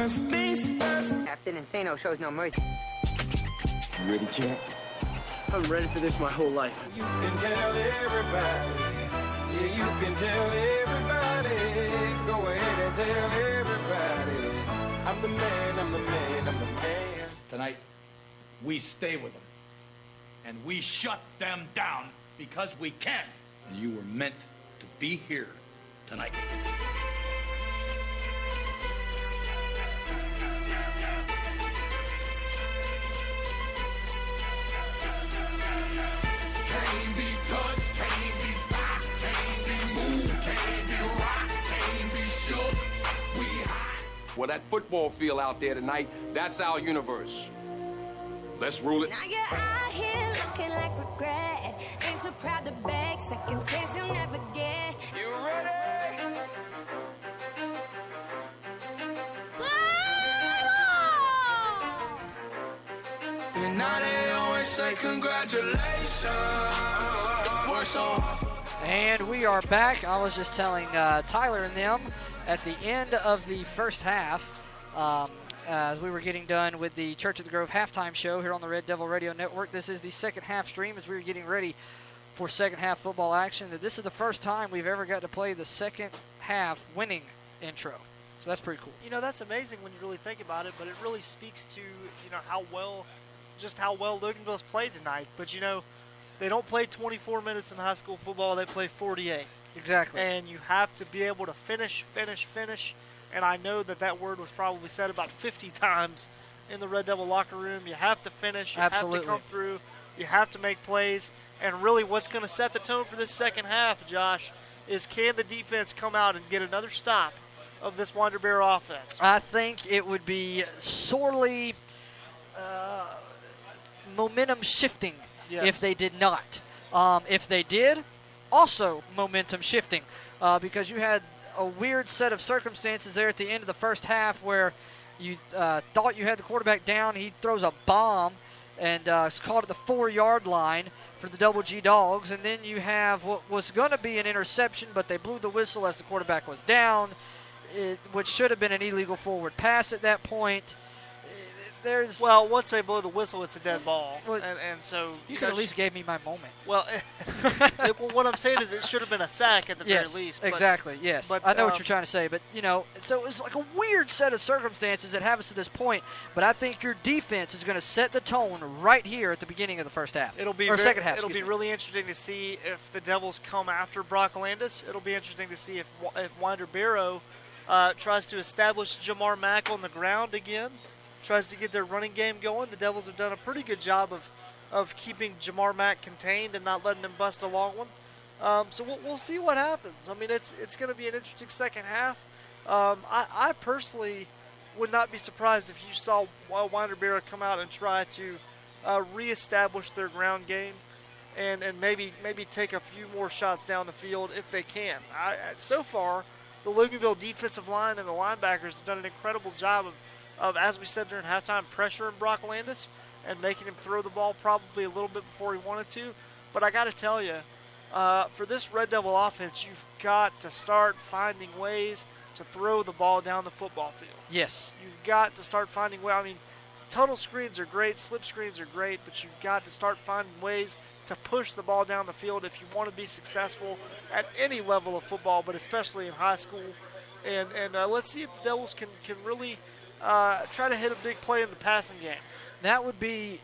first things first. Captain Insano shows no mercy. You ready, champ? I'm ready for this my whole life. You can tell everybody. Yeah, you can tell everybody. Go ahead and tell everybody. I'm the man, I'm the man, I'm the man. Tonight, we stay with them. And we shut them down because we can. And you were meant to be here tonight. Can't be touched, can't be stopped, can't be moved, can't be rocked, can't be shook. We hot. Well, that football field out there tonight, that's our universe. Let's rule it. Now you're out here looking like regret. Ain't too proud to beg. Second chance you'll never get. You ready? And now they always say congratulations. Work so hard. And we are back. I was just telling Tyler and them at the end of the first half, as we were getting done with the Church of the Grove halftime show here on the Red Devil Radio Network. This is the second half stream as we were getting ready for second half football action. This is the first time we've ever got to play the second half winning intro. So that's pretty cool. You know, that's amazing when you really think about it, but it really speaks to, how well Loganville's played tonight. But, they don't play 24 minutes in high school football. They play 48. Exactly. And you have to be able to finish. And I know that word was probably said about 50 times in the Red Devil locker room. You have to finish. You Absolutely. have to come through. You have to make plays. And really what's going to set the tone for this second half, Josh, is can the defense come out and get another stop of this Winder Bear offense? I think it would be sorely momentum shifting if they did not. If they did, also momentum shifting because you had a weird set of circumstances there at the end of the first half where you thought you had the quarterback down. He throws a bomb and it's caught at the 4-yard line for the Double G Dogs. And then you have what was going to be an interception, but they blew the whistle as the quarterback was down, which should have been an illegal forward pass at that point. Well, once they blow the whistle, it's a dead ball. And so you could at least gave me my moment. Well, what I'm saying is it should have been a sack at the very least. Exactly, yes. But, I know what you're trying to say. But, so it was like a weird set of circumstances that have us to this point. But I think your defense is going to set the tone right here at the beginning of the first half. Second half. It'll be really interesting to see if the Devils come after Brock Landis. It'll be interesting to see if Winder Barrow tries to establish Jamar Mack on the ground again. Tries to get their running game going. The Devils have done a pretty good job of keeping Jamar Mack contained and not letting him bust a long one. So we'll see what happens. I mean, it's going to be an interesting second half. I personally would not be surprised if you saw Winder Barrow come out and try to reestablish their ground game and maybe take a few more shots down the field if they can. So far, the Loganville defensive line and the linebackers have done an incredible job of, as we said during halftime, pressuring Brock Landis and making him throw the ball probably a little bit before he wanted to. But I got to tell you, for this Red Devil offense, you've got to start finding ways to throw the ball down the football field. Yes. You've got to start finding ways. I mean, tunnel screens are great, slip screens are great, but you've got to start finding ways to push the ball down the field if you want to be successful at any level of football, but especially in high school. And let's see if the Devils can really try to hit a big play in the passing game. That would be,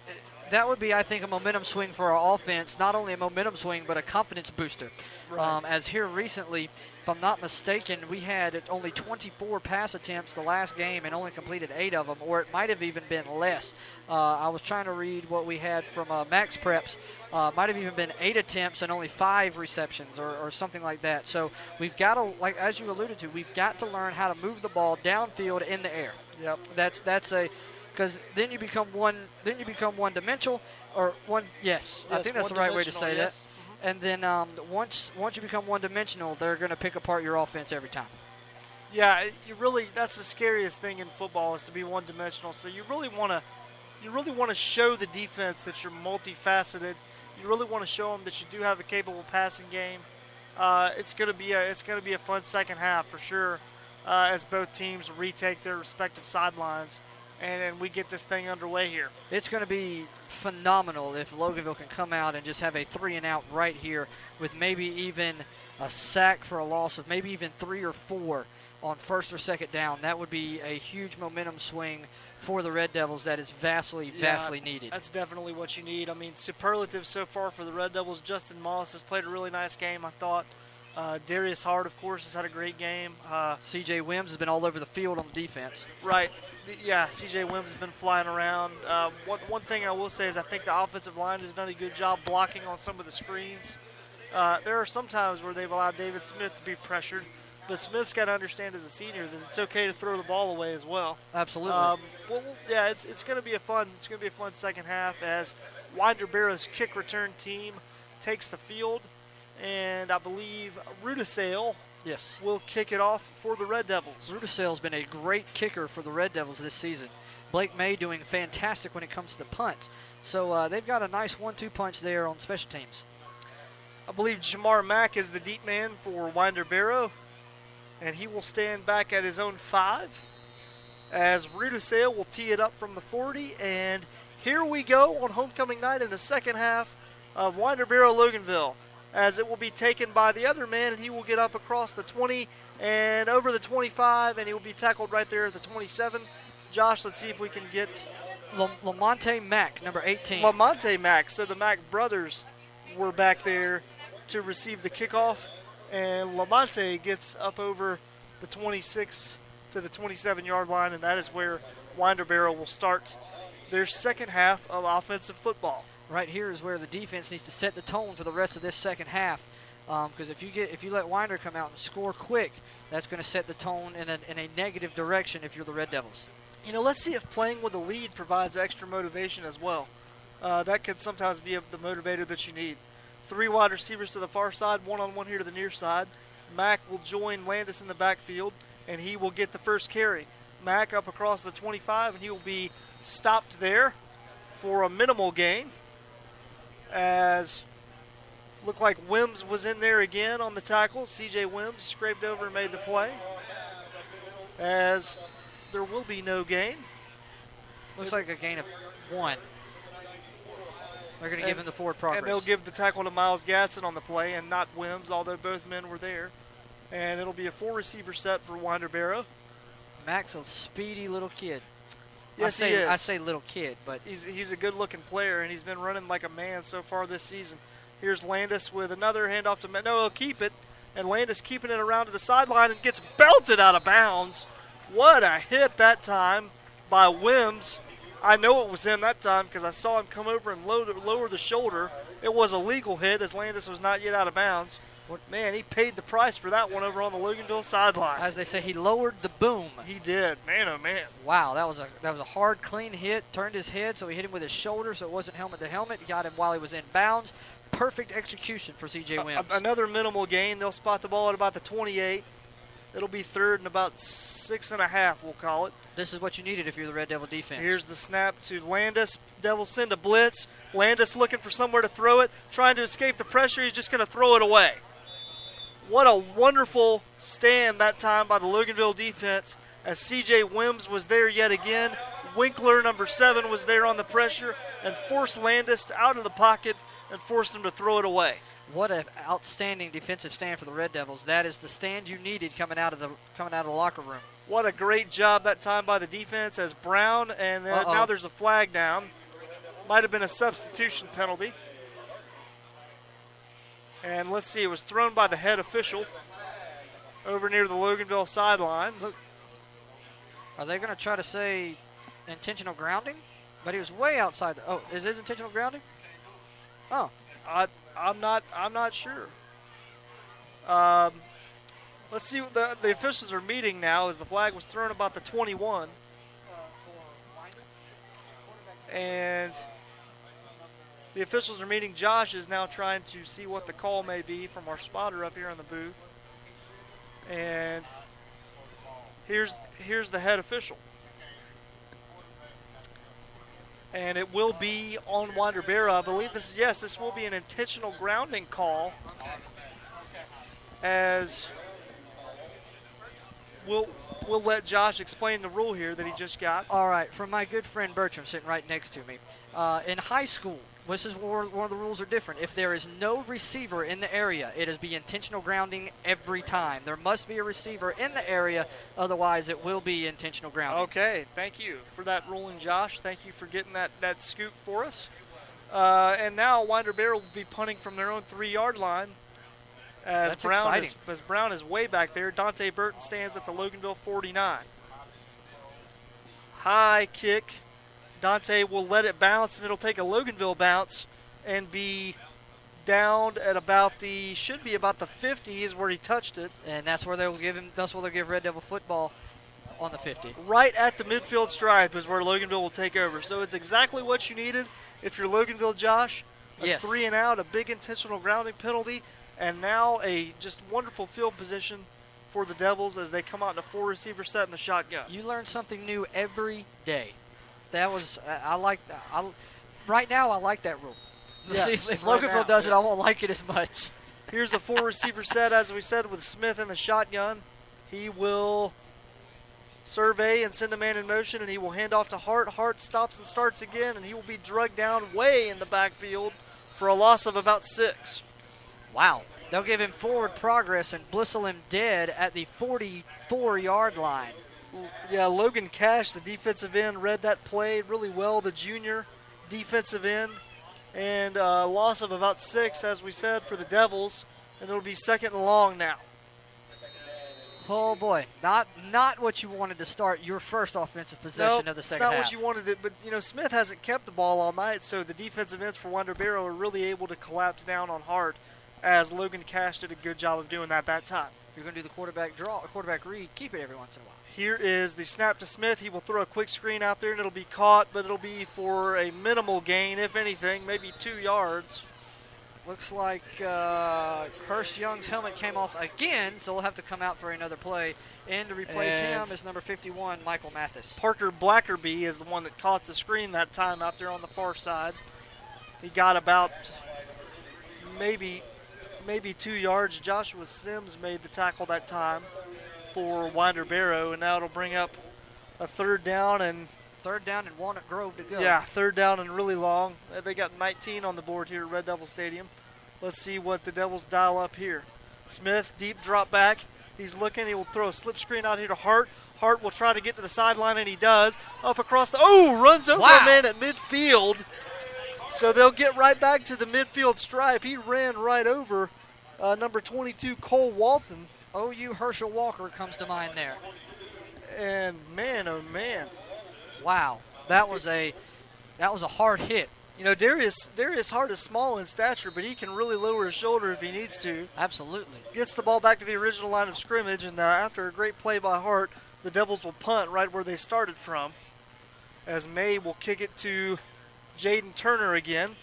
I think, a momentum swing for our offense. Not only a momentum swing, but a confidence booster. Right. As here recently, if I'm not mistaken, we had only 24 pass attempts the last game and only completed 8 of them, or it might have even been less. I was trying to read what we had from Max Preps. Might have even been 8 attempts and only 5 receptions or something like that. So we've got to, like as you alluded to, we've got to learn how to move the ball downfield in the air. Yep. That's a, because then you become one dimensional or one. Yes, I think that's the right way to say that. Mm-hmm. And then once you become one dimensional, they're going to pick apart your offense every time. Yeah, that's the scariest thing in football is to be one dimensional. So you really want to show the defense that you're multifaceted. You really want to show them that you do have a capable passing game. It's going to be a fun second half for sure. as both teams retake their respective sidelines, and we get this thing underway here. It's going to be phenomenal if Loganville can come out and just have a 3-and-out right here with maybe even a sack for a loss of maybe even 3 or 4 on first or second down. That would be a huge momentum swing for the Red Devils that is vastly needed. That's definitely what you need. I mean, superlative so far for the Red Devils. Justin Moss has played a really nice game, I thought. Darius Hart, of course, has had a great game. C.J. Wims has been all over the field on the defense. Right. Yeah, C.J. Wims has been flying around. One thing I will say is I think the offensive line has done a good job blocking on some of the screens. There are some times where they've allowed David Smith to be pressured, but Smith's got to understand as a senior that it's okay to throw the ball away as well. Absolutely. It's going to be a fun second half as Winder Barrow's kick return team takes the field, and I believe Rudisale will kick it off for the Red Devils. Rudisale's been a great kicker for the Red Devils this season. Blake May doing fantastic when it comes to the punts. So they've got a nice 1-2 punch there on special teams. I believe Jamar Mack is the deep man for Winder Barrow, and he will stand back at his own 5 as Rudisale will tee it up from the 40. And here we go on homecoming night in the second half of Winder Barrow Loganville, as it will be taken by the other man, and he will get up across the 20 and over the 25, and he will be tackled right there at the 27. Josh, let's see if we can get Lamonte Mack, number 18. Lamonte Mack. So the Mack brothers were back there to receive the kickoff, and Lamonte gets up over the 26 to the 27-yard line, and that is where Winder Barrow will start their second half of offensive football. Right here is where the defense needs to set the tone for the rest of this second half, because if you let Winder come out and score quick, that's going to set the tone in a negative direction if you're the Red Devils. You know, let's see if playing with a lead provides extra motivation as well. That could sometimes be the motivator that you need. 3 wide receivers to the far side, 1-on-1 here to the near side. Mack will join Landis in the backfield, and he will get the first carry. Mack up across the 25, and he will be stopped there for a minimal gain, as looked like Wims was in there again on the tackle. C.J. Wims scraped over and made the play, as there will be no gain. Looks like a gain of 1. They're going to give him the forward progress. And they'll give the tackle to Miles Gatson on the play and not Wims, although both men were there. And it'll be a 4-receiver set for Winder Barrow. Mack's a speedy little kid. Yes, he is. I say little kid, but he's a good-looking player, and he's been running like a man so far this season. Here's Landis with another handoff to No, he'll keep it. And Landis keeping it around to the sideline and gets belted out of bounds. What a hit that time by Wims. I know it was him that time because I saw him come over and lower the shoulder. It was a legal hit as Landis was not yet out of bounds. Man, he paid the price for that one over on the Loganville sideline. As they say, he lowered the boom. He did. Man, oh, man. Wow, that was a hard, clean hit. Turned his head, so he hit him with his shoulder, so it wasn't helmet to helmet. He got him while he was in bounds. Perfect execution for C.J. Wims. Another minimal gain. They'll spot the ball at about the 28. It'll be third and about 6.5, we'll call it. This is what you needed if you're the Red Devil defense. Here's the snap to Landis. Devils send a blitz. Landis looking for somewhere to throw it, trying to escape the pressure. He's just going to throw it away. What a wonderful stand that time by the Loganville defense, as C.J. Wims was there yet again. Winkler, number 7, was there on the pressure and forced Landis out of the pocket and forced him to throw it away. What an outstanding defensive stand for the Red Devils. That is the stand you needed coming out of the locker room. What a great job that time by the defense as Brown, and now there's a flag down. Might have been a substitution penalty. And let's see, it was thrown by the head official over near the Loganville sideline. Look, are they going to try to say intentional grounding? But he was way outside. Oh, is it intentional grounding? Oh. I'm not sure. Let's see what the officials are meeting now as the flag was thrown about the 21. And the officials are meeting. Josh is now trying to see what the call may be from our spotter up here in the booth. And here's the head official. And it will be on Winder Barrow. I believe this will be an intentional grounding call, as we'll let Josh explain the rule here that he just got. All right, from my good friend Bertram sitting right next to me. In high school, this is where one of the rules are different. If there is no receiver in the area, it is be intentional grounding every time. There must be a receiver in the area, otherwise it will be intentional grounding. Okay, thank you for that ruling, Josh. Thank you for getting that scoop for us. And now Winder Barrow will be punting from their own 3-yard line. As Brown is way back there. Dante Burton stands at the Loganville 49. High kick. Dante will let it bounce, and it'll take a Loganville bounce and be down at should be about the 50 is where he touched it. And that's where they'll give Red Devil football on the 50. Right at the midfield stripe is where Loganville will take over. So it's exactly what you needed if you're Loganville, Josh. Yes. 3 and out, a big intentional grounding penalty, and now a just wonderful field position for the Devils as they come out in a 4-receiver set in the shotgun. You learn something new every day. That was right now I like that rule. Yes, if right Loganville now. does it, I won't like it as much. Here's a 4-receiver set, as we said, with Smith in the shotgun. He will survey and send a man in motion, and he will hand off to Hart. Hart stops and starts again, and he will be drugged down way in the backfield for a loss of about 6. Wow. They'll give him forward progress and blistle him dead at the 44-yard line. Yeah, Logan Cash, the defensive end, read that play really well, the junior defensive end. And a loss of about 6, as we said, for the Devils. And it'll be 2nd and long now. Oh, boy. Not what you wanted to start your first offensive possession of the second half. It's not what you wanted to, but, Smith hasn't kept the ball all night, so the defensive ends for Winder Barrow are really able to collapse down on Hart, as Logan Cash did a good job of doing that time. You're going to do the quarterback draw, or quarterback read, keep it every once in a while. Here is the snap to Smith. He will throw a quick screen out there, and it'll be caught, but it'll be for a minimal gain, if anything, maybe 2 yards. Looks like Hurst Young's helmet came off again, so we'll have to come out for another play. And to replace him is number 51, Michael Mathis. Parker Blackerby is the one that caught the screen that time out there on the far side. He got about maybe 2 yards. Joshua Sims made the tackle that time for Winder Barrow, and now it'll bring up a 3rd down and Walnut Grove to go. Yeah, 3rd down and really long. They got 19 on the board here at Red Devil Stadium. Let's see what the Devils dial up here. Smith, deep drop back. He's looking. He will throw a slip screen out here to Hart. Hart will try to get to the sideline, and he does. Up across runs over a man at midfield. So they'll get right back to the midfield stripe. He ran right over number 22, Cole Walton. OU Herschel Walker comes to mind there. And man, oh man. Wow, that was a hard hit. Darius Hart is small in stature, but he can really lower his shoulder if he needs to. Absolutely. Gets the ball back to the original line of scrimmage, and after a great play by Hart, the Devils will punt right where they started from, as May will kick it to Jaden Turner again.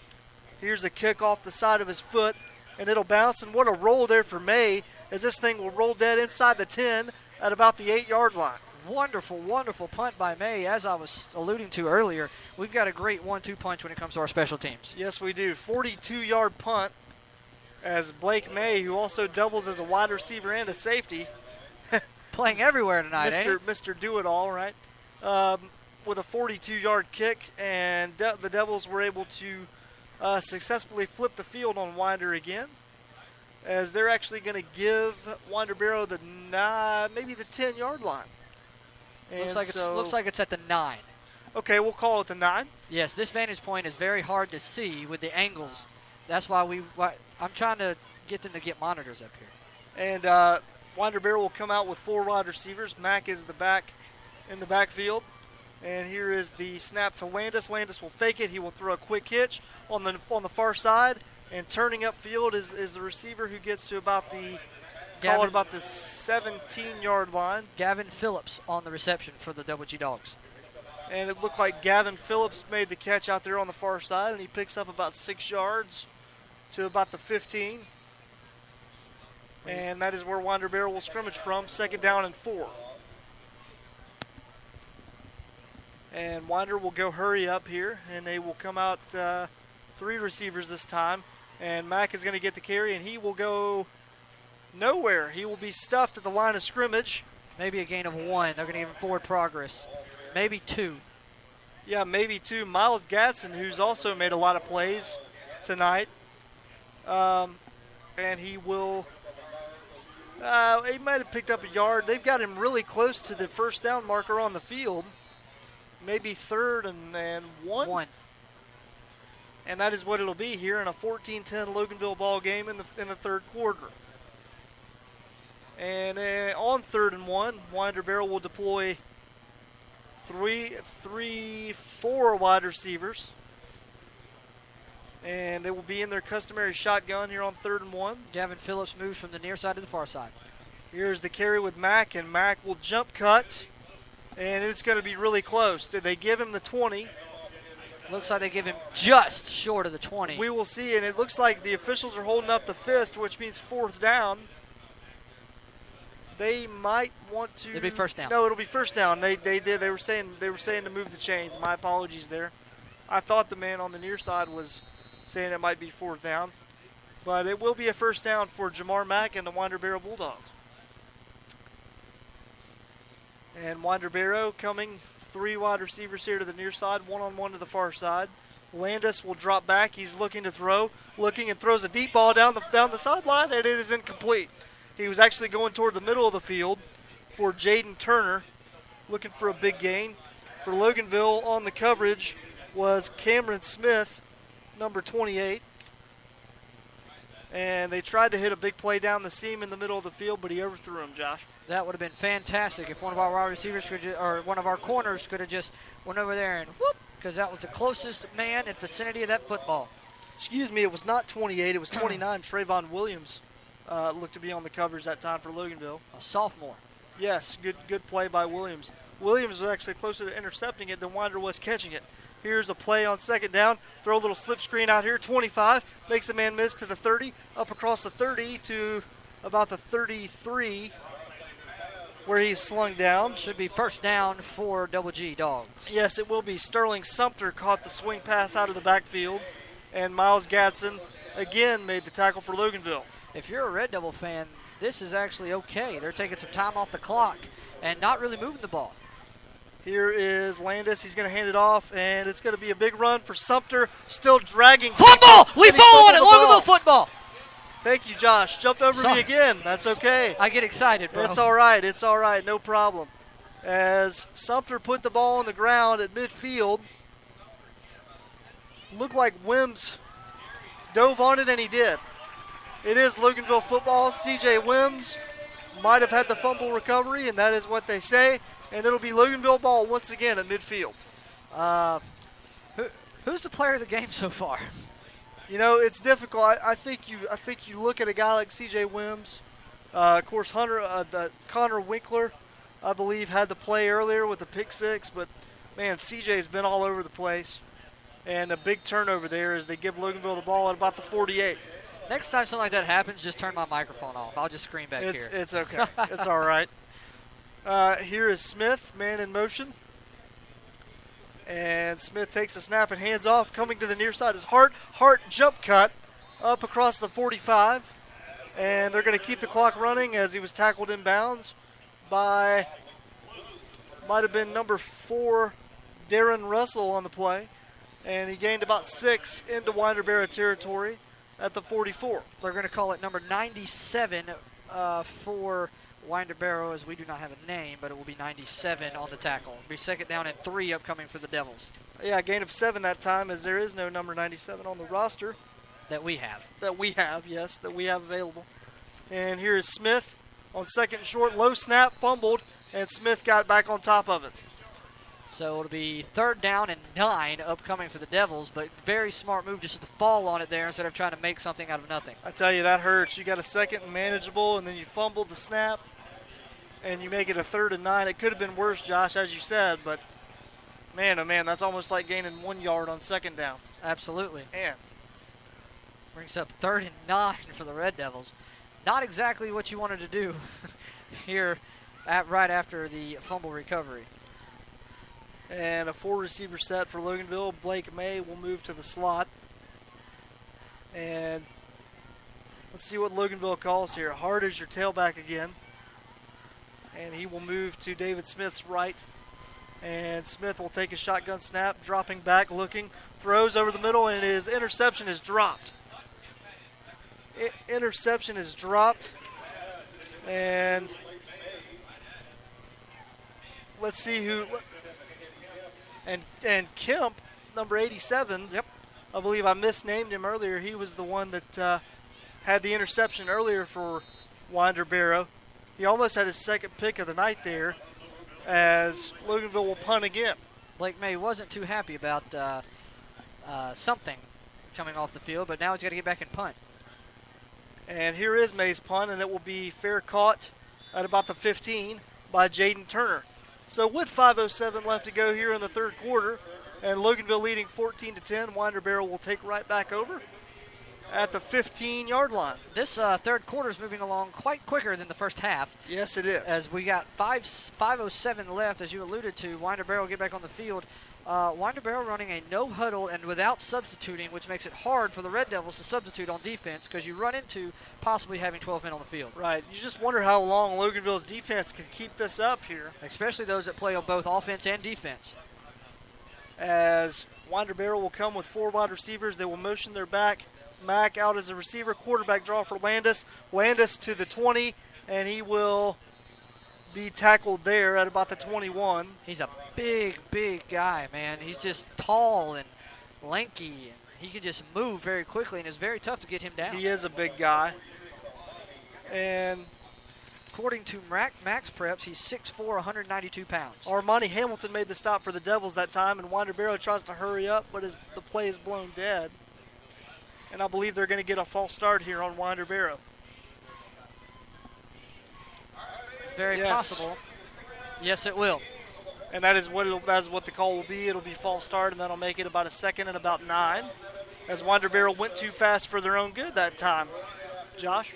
Here's a kick off the side of his foot, and it'll bounce, and what a roll there for May, as this thing will roll dead inside the 10 at about the 8-yard line. Wonderful, wonderful punt by May. As I was alluding to earlier, we've got a great 1-2 punch when it comes to our special teams. Yes, we do. 42-yard punt, as Blake May, who also doubles as a wide receiver and a safety. Playing everywhere tonight, Mr. Do-It-All, right? With a 42-yard kick, and the Devils were able to successfully flip the field on Winder again, as they're actually going to give Winder Barrow maybe the 10-yard line. Looks like it's at the 9. Okay, we'll call it the 9. Yes, this vantage point is very hard to see with the angles. That's why I'm trying to get them to get monitors up here. And Winder Barrow will come out with 4 wide receivers. Mack is in the backfield. And here is the snap to Landis. Landis will fake it. He will throw a quick hitch on the far side. And turning upfield is the receiver who gets to about the 17-yard line. Gavin Phillips on the reception for the Double G Dogs. And it looked like Gavin Phillips made the catch out there on the far side, and he picks up about 6 yards to about the 15. And that is where Winder Barrow will scrimmage from, 2nd down and 4. And Winder will go hurry up here, and they will come out 3 receivers this time. And Mack is going to get the carry, and he will go nowhere. He will be stuffed at the line of scrimmage. Maybe a gain of 1. They're going to give him forward progress. Maybe 2. Yeah, maybe 2. Miles Gatson, who's also made a lot of plays tonight. And he will, he might have picked up a yard. They've got him really close to the first down marker on the field. Maybe 3rd and 1. And that is what it'll be here in a 14-10 Loganville ball game in the 3rd quarter. And on 3rd and 1, Winder Barrow will deploy 4 wide receivers. And they will be in their customary shotgun here on 3rd and 1. Gavin Phillips moves from the near side to the far side. Here's the carry with Mack, and Mack will jump cut. And it's going to be really close. Did they give him the 20? Looks like they give him just short of the 20. We will see, and it looks like the officials are holding up the fist, which means 4th down. They might want to. It'll be first down. No, it'll be first down. They did. They were saying to move the chains. My apologies there. I thought the man on the near side was saying it might be 4th down, but it will be a first down for Jamar Mack and the Winder Barrow Bulldogs. And Winder Barrow coming 3 wide receivers here to the near side, 1-on-1 to the far side. Landis will drop back. He's looking to throw, and throws a deep ball down the sideline, and it is incomplete. He was actually going toward the middle of the field for Jaden Turner, looking for a big gain. For Loganville on the coverage was Cameron Smith, number 28. And they tried to hit a big play down the seam in the middle of the field, but he overthrew him, Josh. That would have been fantastic if one of our wide receivers or one of our corners could have just went over there and whoop, because that was the closest man in vicinity of that football. Excuse me, it was not 28, it was 29. Trayvon Williams looked to be on the coverage that time for Loganville. A sophomore. Yes, good play by Williams. Williams was actually closer to intercepting it than Winder was catching it. Here's a play on 2nd down. Throw a little slip screen out here. 25 makes a man miss to the 30, up across the 30 to about the 33, where he's slung down. Should be first down for Double G Dogs. Yes, it will be. Sterling Sumter caught the swing pass out of the backfield, and Miles Gatson again made the tackle for Loganville. If you're a Red Devil fan, this is actually okay. They're taking some time off the clock and not really moving the ball. Here is Landis. He's going to hand it off, and it's going to be a big run for Sumter. Still dragging. Football! We fall on it. Loganville football. Thank you, Josh. Jumped over me again. That's okay. I get excited, bro. It's all right. It's all right. No problem. As Sumter put the ball on the ground at midfield, looked like Wims dove on it, and he did. It is Loganville football. C.J. Wims might have had the fumble recovery, and that is what they say. And it'll be Loganville ball once again at midfield. Who's the player of the game so far? You know, it's difficult. I think you look at a guy like C.J. Wims. Of course, Connor Winkler, I believe, had the play earlier with the pick 6. But, man, C.J.'s been all over the place. And a big turnover there as they give Loganville the ball at about the 48. Next time something like that happens, just turn my microphone off. I'll just scream back here. It's okay. It's all right. Here is Smith, man in motion. And Smith takes a snap and hands off. Coming to the near side is Hart. Hart jump cut up across the 45. And they're going to keep the clock running as he was tackled in bounds by, might have been number 4, Darren Russell on the play. And he gained about 6 into Winder Barrow territory at the 44. They're going to call it number 97 for Winder Barrow, as we do not have a name, but it will be 97 on the tackle. It'll be 2nd down and 3 upcoming for the Devils. Yeah, gain of 7 that time, as there is no number 97 on the roster. That we have. That we have available. And here is Smith on 2nd and short, low snap, fumbled, and Smith got back on top of it. So it'll be 3rd down and 9 upcoming for the Devils, but very smart move just to fall on it there instead of trying to make something out of nothing. I tell you, that hurts. You got a 2nd and manageable, and then you fumbled the snap, and you make it a 3rd and 9. It could have been worse, Josh, as you said, but man, oh man, that's almost like gaining 1 yard on 2nd down. Absolutely. Man. Brings up 3rd and 9 for the Red Devils. Not exactly what you wanted to do here right after the fumble recovery. And a 4-receiver set for Loganville. Blake May will move to the slot. And let's see what Loganville calls here. Hart is your tailback again. and he will move to David Smith's right. And Smith will take a shotgun snap, dropping back, looking, throws over the middle, and his interception is dropped. Interception is dropped. And let's see who. And Kemp, number 87. Yep. I believe I misnamed him earlier. He was the one that had the interception earlier for Winder Barrow. He almost had his second pick of the night there, as Loganville will punt again. Blake May wasn't too happy about something coming off the field, but now he's got to get back and punt. And here is May's punt, and it will be fair caught at about the 15 by Jaden Turner. So with 5:07 left to go here in the third quarter, and Loganville leading 14-10, Winder Barrow will take right back over at the 15-yard line. This third quarter is moving along quite quicker than the first half. Yes, it is. As we got 5:07 left, as you alluded to, Winder Barrow get back on the field. Winder Barrow running a no huddle and without substituting, which makes it hard for the Red Devils to substitute on defense because you run into possibly having 12 men on the field. Right. You just wonder how long Loganville's defense can keep this up here. Especially those that play on both offense and defense. As Winder Barrow will come with 4 wide receivers, they will motion their back. Mack out as a receiver, quarterback draw for Landis. Landis to the 20, and he will be tackled there at about the 21. He's a big, big guy, man. He's just tall and lanky, and he can just move very quickly, and it's very tough to get him down. He is a big guy. And according to Max Preps, he's 6'4", 192 pounds. Armani Hamilton made the stop for the Devils that time, and Winder Barrow tries to hurry up, but the play is blown dead. And I believe they're going to get a false start here on Winder Barrow. Very possible. Yes, it will. And that is what the call will be. It'll be false start, and that'll make it about a second and about 9. As Winder Barrow went too fast for their own good that time. Josh?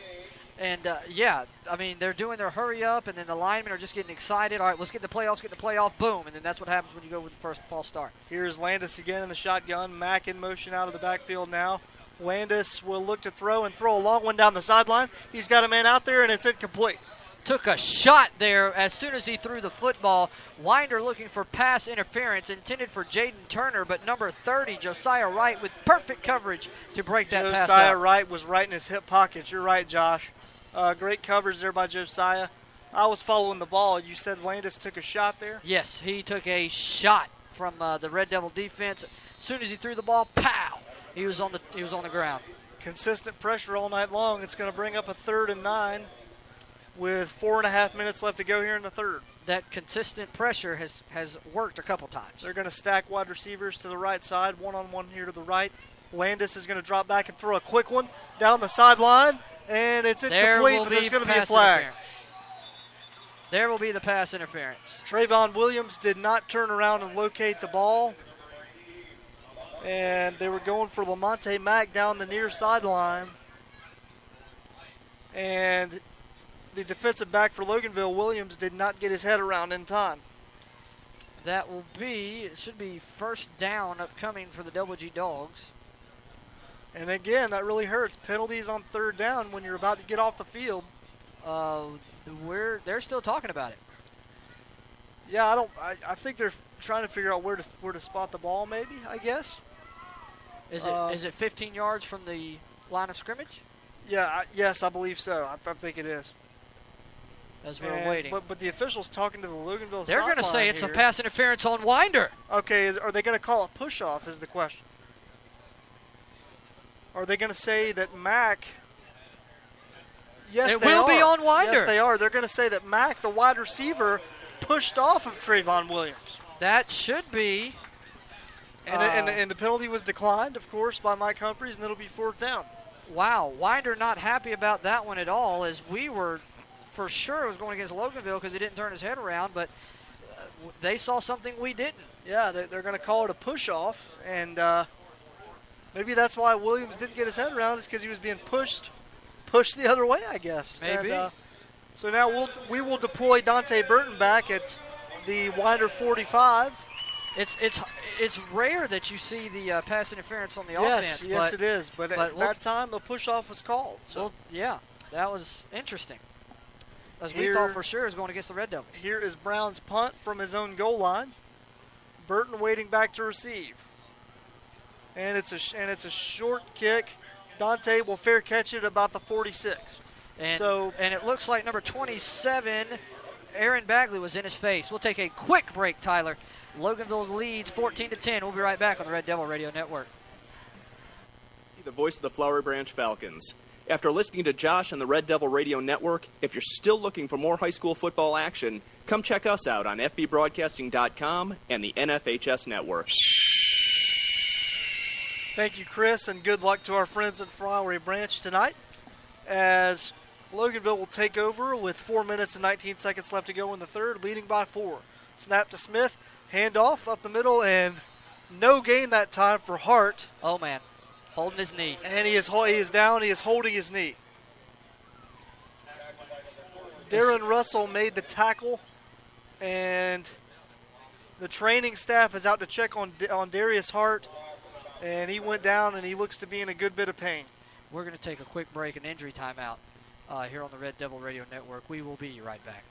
And, yeah, I mean, they're doing their hurry up, and then the linemen are just getting excited. All right, let's get the playoff, boom. And then that's what happens when you go with the first false start. Here's Landis again in the shotgun. Mack in motion out of the backfield now. Landis will look to throw a long one down the sideline. He's got a man out there, and it's incomplete. Took a shot there as soon as he threw the football. Winder looking for pass interference intended for Jaden Turner, but number 30, Josiah Wright, with perfect coverage to break that pass out. Josiah Wright was right in his hip pocket. You're right, Josh. Great coverage there by Josiah. I was following the ball. You said Landis took a shot there? Yes, he took a shot from the Red Devil defense. As soon as he threw the ball, pow! He was on the ground. Consistent pressure all night long. It's going to bring up a 3rd and 9 with 4.5 minutes left to go here in the third. That consistent pressure has worked a couple times. They're going to stack wide receivers to the right side, one-on-one here to the right. Landis is going to drop back and throw a quick one down the sideline, and it's incomplete, but there's going to be a flag. There will be the pass interference. Trayvon Williams did not turn around and locate the ball. And they were going for Lamonte Mack down the near sideline. And the defensive back for Loganville, Williams, did not get his head around in time. That will be, it should be first down upcoming for the Double G Dogs. And again, that really hurts. Penalties on 3rd down when you're about to get off the field. They're still talking about it. Yeah, I think they're trying to figure out where to spot the ball, maybe, I guess. Is it 15 yards from the line of scrimmage? Yeah, yes, I believe so. I think it is. As we're waiting. But the officials talking to the Loganville They're going to say it's here. a pass interference on Winder. Okay, are they going to call it push-off is the question. Are they going to say that Mack... Yes, it will be on Winder. Yes, they are. They're going to say that Mack, the wide receiver, pushed off of Trayvon Williams. That should be... And the penalty was declined, of course, by Mike Humphreys, and it'll be 4th down. Wow, Winder not happy about that one at all, as we were for sure it was going against Loganville because he didn't turn his head around, but they saw something we didn't. Yeah, they're going to call it a push-off, and maybe that's why Williams didn't get his head around, is because he was being pushed the other way, I guess. Maybe. And, so now we will deploy Dante Burton back at the Winder 45. It's rare that you see the pass interference on the offense. Yes, it is. But at that time, the push-off was called. So. Well, yeah, that was interesting. as we thought for sure, is going against the Red Devils. Here is Brown's punt from his own goal line. Burton waiting back to receive. And it's a short kick. Dante will fair catch it about the 46. And it looks like number 27, Aaron Bagley, was in his face. We'll take a quick break, Tyler. Loganville leads 14-10. We'll be right back on the Red Devil Radio Network. The voice of the Flowery Branch Falcons. After listening to Josh on the Red Devil Radio Network, if you're still looking for more high school football action, come check us out on FBBroadcasting.com and the NFHS Network. Thank you, Chris, and good luck to our friends at Flowery Branch tonight as Loganville will take over with 4 minutes and 19 seconds left to go in the third, leading by 4. Snap to Smith, handoff up the middle, and no gain that time for Hart. Oh, man. Holding his knee. And he is down. He is holding his knee. Darren Russell made the tackle, and the training staff is out to check on Darius Hart, and he went down, and he looks to be in a good bit of pain. We're going to take a quick break and injury timeout here on the Red Devil Radio Network. We will be right back.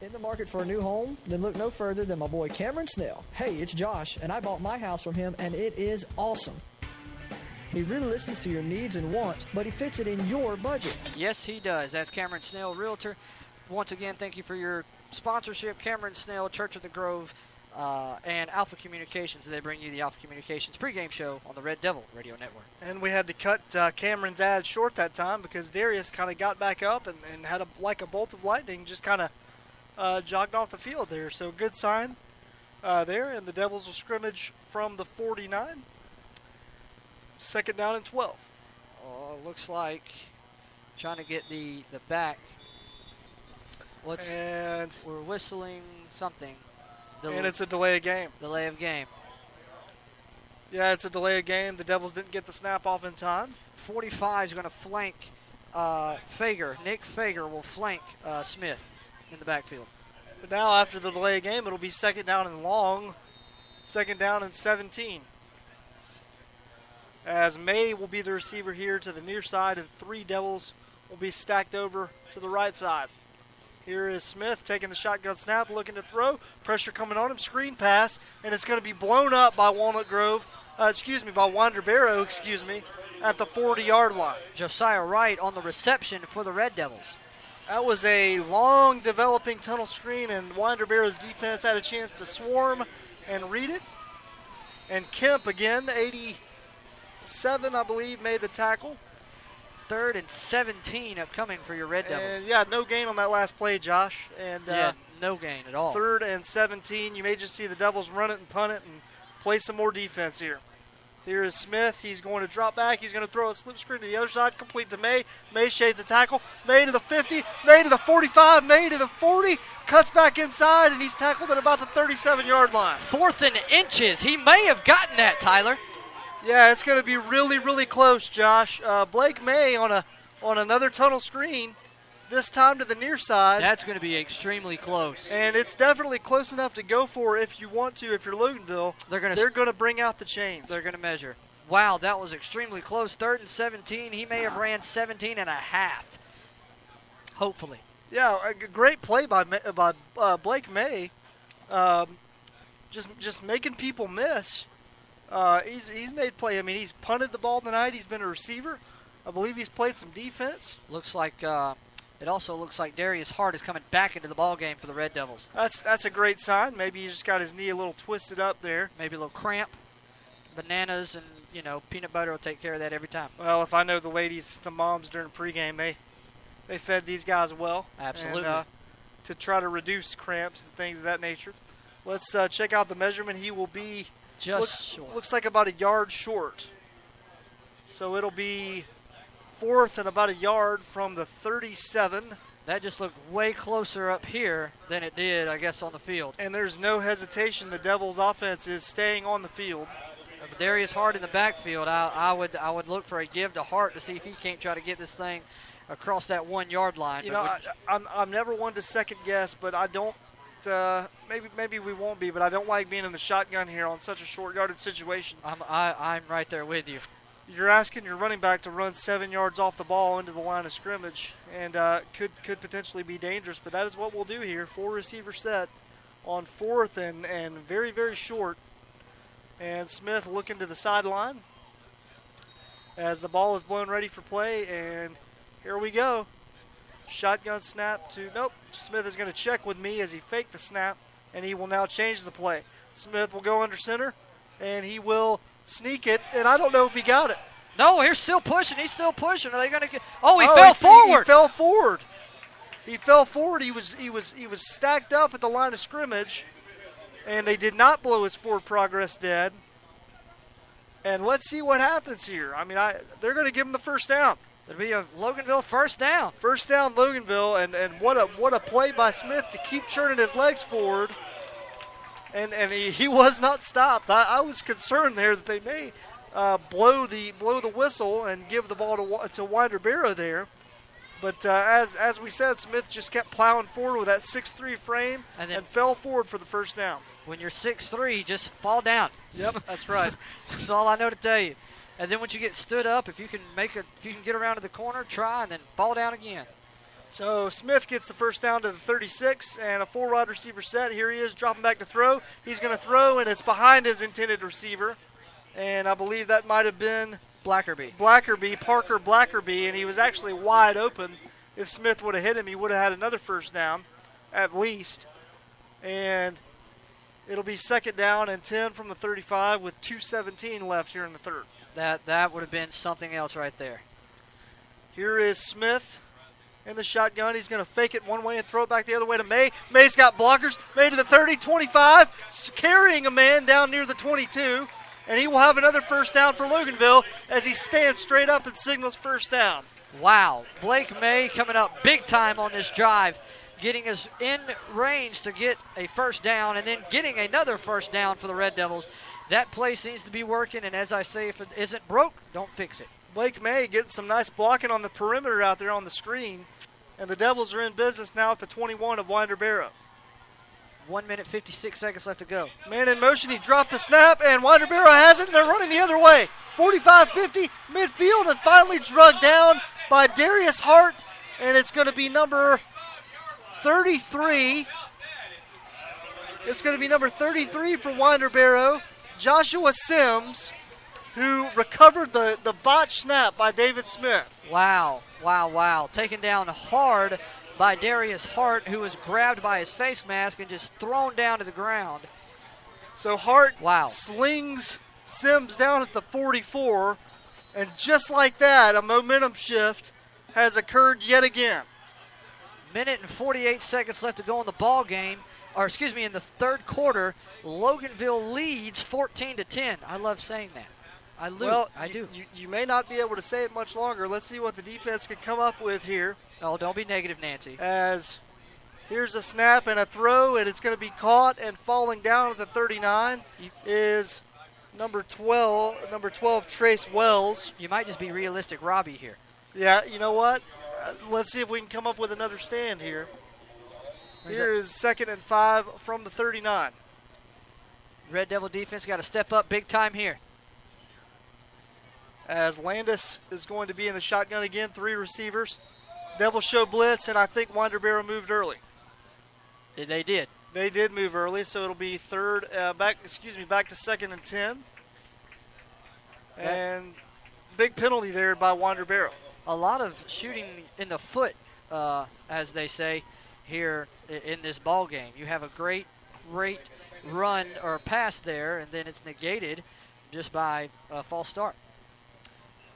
In the market for a new home? Then look no further than my boy Cameron Snell. Hey, it's Josh, and I bought my house from him, and it is awesome. He really listens to your needs and wants, but he fits it in your budget. Yes, he does. That's Cameron Snell, Realtor. Once again, thank you for your sponsorship. Cameron Snell, Church of the Grove, and Alpha Communications. They bring you the Alpha Communications pregame show on the Red Devil Radio Network. And we had to cut Cameron's ad short that time because Darius kind of got back up and had like a bolt of lightning, just kind of jogged off the field there. So good sign there, and the Devils will scrimmage from the 49. Second down and 12. Looks like trying to get the back. And we're whistling something. And it's a delay of game. Delay of game. Yeah, it's a delay of game. The Devils didn't get the snap off in time. 45 is going to flank Fager. Nick Fager will flank Smith in the backfield. But now after the delay of game, it'll be second down and long. Second down and 17. As May will be the receiver here to the near side, and 3 Devils will be stacked over to the right side. Here is Smith taking the shotgun snap, looking to throw. Pressure coming on him, screen pass, and it's going to be blown up by by Winder Barrow, at the 40-yard line. Josiah Wright on the reception for the Red Devils. That was a long developing tunnel screen, and Winder Barrow's defense had a chance to swarm and read it. And Kemp again, 87, I believe, made the tackle. 3rd and 17 upcoming for your Red Devils. And yeah, no gain on that last play, Josh. And no gain at all. 3rd and 17. You may just see the Devils run it and punt it and play some more defense here. Here is Smith. He's going to drop back. He's going to throw a slip screen to the other side, complete to May. May shades a tackle. May to the 50. May to the 45. May to the 40. Cuts back inside, and he's tackled at about the 37-yard line. 4th and inches. He may have gotten that, Tyler. Yeah, it's going to be really, really close, Josh. Blake May on another tunnel screen, this time to the near side. That's going to be extremely close. And it's definitely close enough to go for if you want to, if you're Loganville. They're going to bring out the chains. They're going to measure. Wow, that was extremely close. 3rd and 17. He may have ran 17 and a half. Hopefully. Yeah, a great play by Blake May. Just making people miss. He's made play. I mean, he's punted the ball tonight. He's been a receiver. I believe he's played some defense. Looks like it also looks like Darius Hart is coming back into the ball game for the Red Devils. That's a great sign. Maybe he just got his knee a little twisted up there. Maybe a little cramp. Bananas and peanut butter will take care of that every time. Well, if I know the ladies, the moms during pregame, they fed these guys well. Absolutely. And, to try to reduce cramps and things of that nature. Let's check out the measurement. He will be. Looks like about a yard short. So it'll be 4th and about a yard from the 37. That just looked way closer up here than it did, I guess, on the field. And there's no hesitation. The Devils' offense is staying on the field. Darius Hart in the backfield. I would look for a give to Hart to see if he can't try to get this thing across that 1 yard line. I'm never one to second guess, but I don't. Maybe we won't be, but I don't like being in the shotgun here on such a short yardage situation. I'm right there with you. you're asking your running back to run 7 yards off the ball into the line of scrimmage, and could potentially be dangerous. But that is what we'll do here. 4 receiver set on 4th and very, very short. And Smith looking to the sideline as the ball is blown ready for play. And here we go. Shotgun snap to, nope. Smith is going to check with me as he faked the snap, and he will now change the play. Smith will go under center, and he will sneak it, and I don't know if he got it. No, he's still pushing. He's still pushing. Are they going to get? Oh, he fell forward. He fell forward. He fell forward. He was stacked up at the line of scrimmage, and they did not blow his forward progress dead. And let's see what happens here. I mean, they're going to give him the first down. It'll be a Loganville first down. First down, Loganville, and what a play by Smith to keep churning his legs forward. And he was not stopped. I was concerned there that they may blow the whistle and give the ball to Winder Barrow there. But as we said, Smith just kept plowing forward with that 6'3" frame and fell forward for the first down. When you're 6'3", just fall down. Yep, that's right. That's all I know to tell you. And then once you get stood up, if you can get around to the corner, try, and then fall down again. So Smith gets the first down to the 36, and a 4-wide receiver set. Here he is, dropping back to throw. He's going to throw, and it's behind his intended receiver. And I believe that might have been Blackerby, Parker Blackerby, and he was actually wide open. If Smith would have hit him, he would have had another first down, at least. And it'll be 2nd down and 10 from the 35 with 2:17 left here in the third. That would have been something else right there. Here is Smith in the shotgun. He's going to fake it one way and throw it back the other way to May. May's got blockers. May to the 30, 25, carrying a man down near the 22. And he will have another first down for Loganville as he stands straight up and signals first down. Wow. Blake May coming up big time on this drive, getting us in range to get a first down and then getting another first down for the Red Devils. That play seems to be working, and as I say, if it isn't broke, don't fix it. Blake May getting some nice blocking on the perimeter out there on the screen, and the Devils are in business now at the 21 of Winder Barrow. 1 minute, 56 seconds left to go. Man in motion, he dropped the snap, and Winder Barrow has it, and they're running the other way. 45-50, midfield, and finally drugged down by Darius Hart, and it's going to be number 33. It's going to be number 33 for Winder Barrow, Joshua Sims, who recovered the botched snap by David Smith. Wow. Taken down hard by Darius Hart, who was grabbed by his face mask and just thrown down to the ground. So Hart slings Sims down at the 44, and just like that, a momentum shift has occurred yet again. Minute and 48 seconds left to go in the ball game, in the third quarter. Loganville leads 14-10. I love saying that. I do. You may not be able to say it much longer. Let's see what the defense can come up with here. Oh, don't be negative, Nancy. As here's a snap and a throw, and it's going to be caught, and falling down at the 39 is number 12, Trace Wells. You might just be realistic, Robbie, here. Yeah, you know what? Let's see if we can come up with another stand here. Here is 2nd and 5 from the 39. Red Devil defense got to step up big time here. As Landis is going to be in the shotgun again, 3 receivers. Devils show blitz, and I think Winder Barrow moved early. They did. They did move early, so it'll be back to 2nd and 10. And big penalty there by Winder Barrow. A lot of shooting in the foot, as they say here in this ball game. You have a great run or pass there, and then it's negated just by a false start.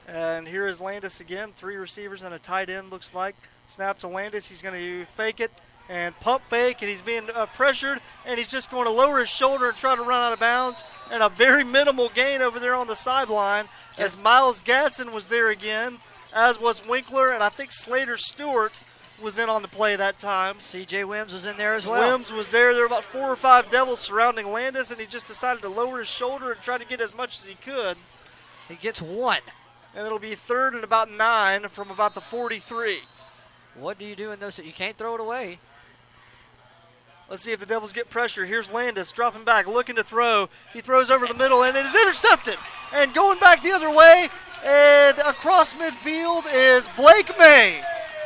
And here is Landis again, 3 receivers and a tight end, looks like. Snap to Landis. He's going to fake it and pump fake, and he's being pressured, and he's just going to lower his shoulder and try to run out of bounds. And a very minimal gain over there on the sideline as Miles Gadsden was there again, as was Winkler, and I think Slater Stewart was in on the play that time. C.J. Wims was in there as well. Wims was there. There were about 4 or 5 Devils surrounding Landis, and he just decided to lower his shoulder and try to get as much as he could. He gets 1. And it'll be 3rd and about 9 from about the 43. What do you do in those? You can't throw it away. Let's see if the Devils get pressure. Here's Landis dropping back, looking to throw. He throws over the middle, and it is intercepted. And going back the other way And across midfield is Blake May.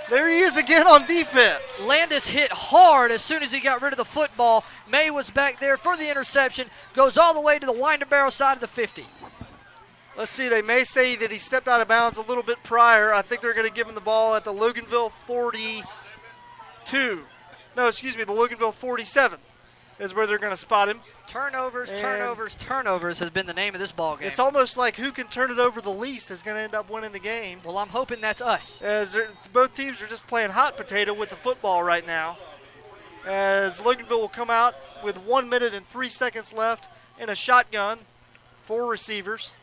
There he is again on defense. Landis hit hard as soon as he got rid of the football. May was back there for the interception. Goes all the way to the Winder Barrow side of the 50. Let's see, they may say that he stepped out of bounds a little bit prior. I think they're going to give him the ball at the Loganville 42. No, excuse me, the Loganville 47 is where they're going to spot him. Turnovers has been the name of this ball game. It's almost like who can turn it over the least is going to end up winning the game. Well, I'm hoping that's us. As both teams are just playing hot potato with the football right now. As Loganville will come out with 1 minute and 3 seconds left in a shotgun, 4 receivers.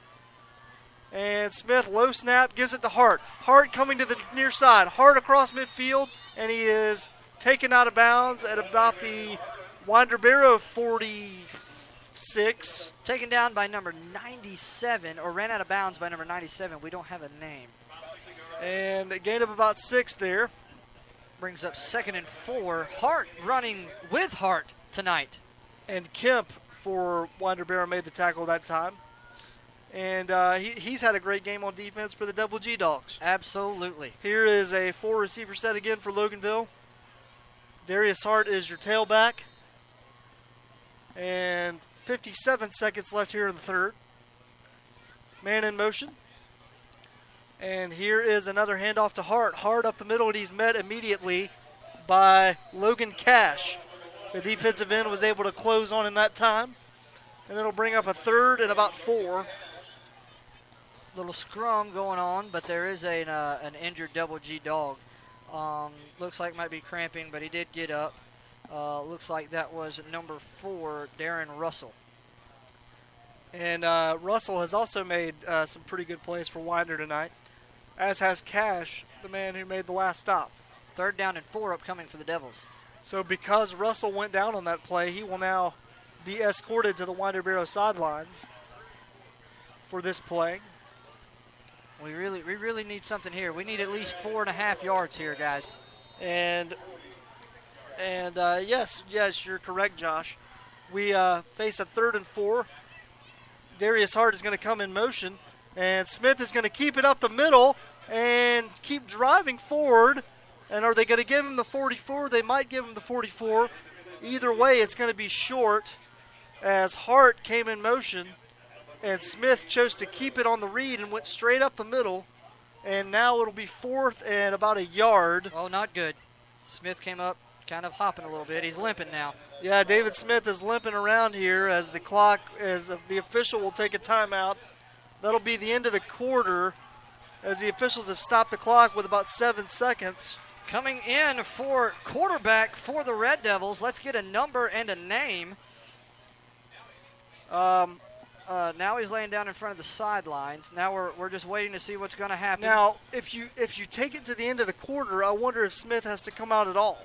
And Smith, low snap, gives it to Hart. Hart coming to the near side. Hart across midfield, and he is taken out of bounds at about the Winder Barrow 46. Taken down by number 97, or ran out of bounds by number 97. We don't have a name. And a gain of about 6 there. Brings up 2nd and 4. Hart running with Hart tonight. And Kemp for Winder Barrow made the tackle that time. And he's had a great game on defense for the Double G Dogs. Absolutely. Here is a 4-receiver set again for Loganville. Darius Hart is your tailback. And 57 seconds left here in the third. Man in motion. And here is another handoff to Hart. Hart up the middle, and he's met immediately by Logan Cash. The defensive end was able to close on in that time. And it'll bring up a 3rd and about 4. Little scrum going on, but there is an injured Double G Dog. Looks like might be cramping, but he did get up. Looks like that was number 4, Darren Russell. And Russell has also made some pretty good plays for Winder tonight, as has Cash, the man who made the last stop. 3rd down and 4 upcoming for the Devils. So because Russell went down on that play, he will now be escorted to the Winder Barrow sideline for this play. We really need something here. We need at least 4.5 yards here, guys. And yes, you're correct, Josh. We face a 3rd and 4. Darius Hart is going to come in motion, and Smith is going to keep it up the middle and keep driving forward. And are they going to give him the 44? They might give him the 44. Either way, it's going to be short as Hart came in motion, and Smith chose to keep it on the read and went straight up the middle. And now it'll be 4th and about a yard. Oh, not good. Smith came up kind of hopping a little bit. He's limping now. Yeah, David Smith is limping around here as the official will take a timeout. That'll be the end of the quarter as the officials have stopped the clock with about 7 seconds. Coming in for quarterback for the Red Devils. Let's get a number and a name. Now he's laying down in front of the sidelines. Now we're just waiting to see what's going to happen. Now, if you take it to the end of the quarter, I wonder if Smith has to come out at all.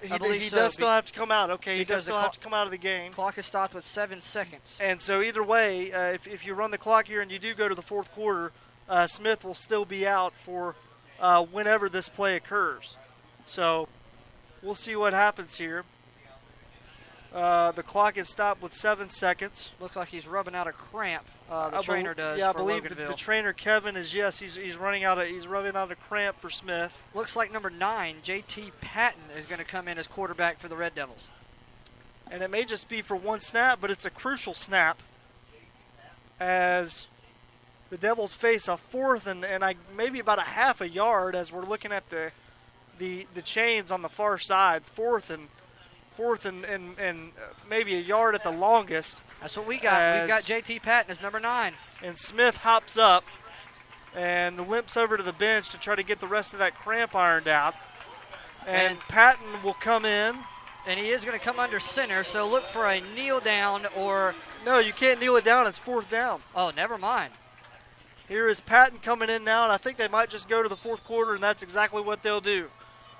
He does still have to come out. Okay, he does still have to come out of the game. Clock is stopped with 7 seconds. And so either way, if you run the clock here and you do go to the 4th quarter, Smith will still be out for whenever this play occurs. So we'll see what happens here. The clock is stopped with 7 seconds. Looks like he's rubbing out a cramp. The trainer does. Yeah, I for believe Loganville. the trainer Kevin is. Yes, he's rubbing out a cramp for Smith. Looks like number 9, J.T. Patton, is going to come in as quarterback for the Red Devils. And it may just be for one snap, but it's a crucial snap as the Devils face a 4th and maybe about a half a yard as we're looking at the chains on the far side. 4th and maybe a yard at the longest. That's what we got. We've got J.T. Patton as number 9. And Smith hops up and limps over to the bench to try to get the rest of that cramp ironed out. And Patton will come in. And he is going to come under center, so look for a kneel down or... No, you can't kneel it down. It's 4th down. Oh, never mind. Here is Patton coming in now, and I think they might just go to the 4th quarter, and that's exactly what they'll do.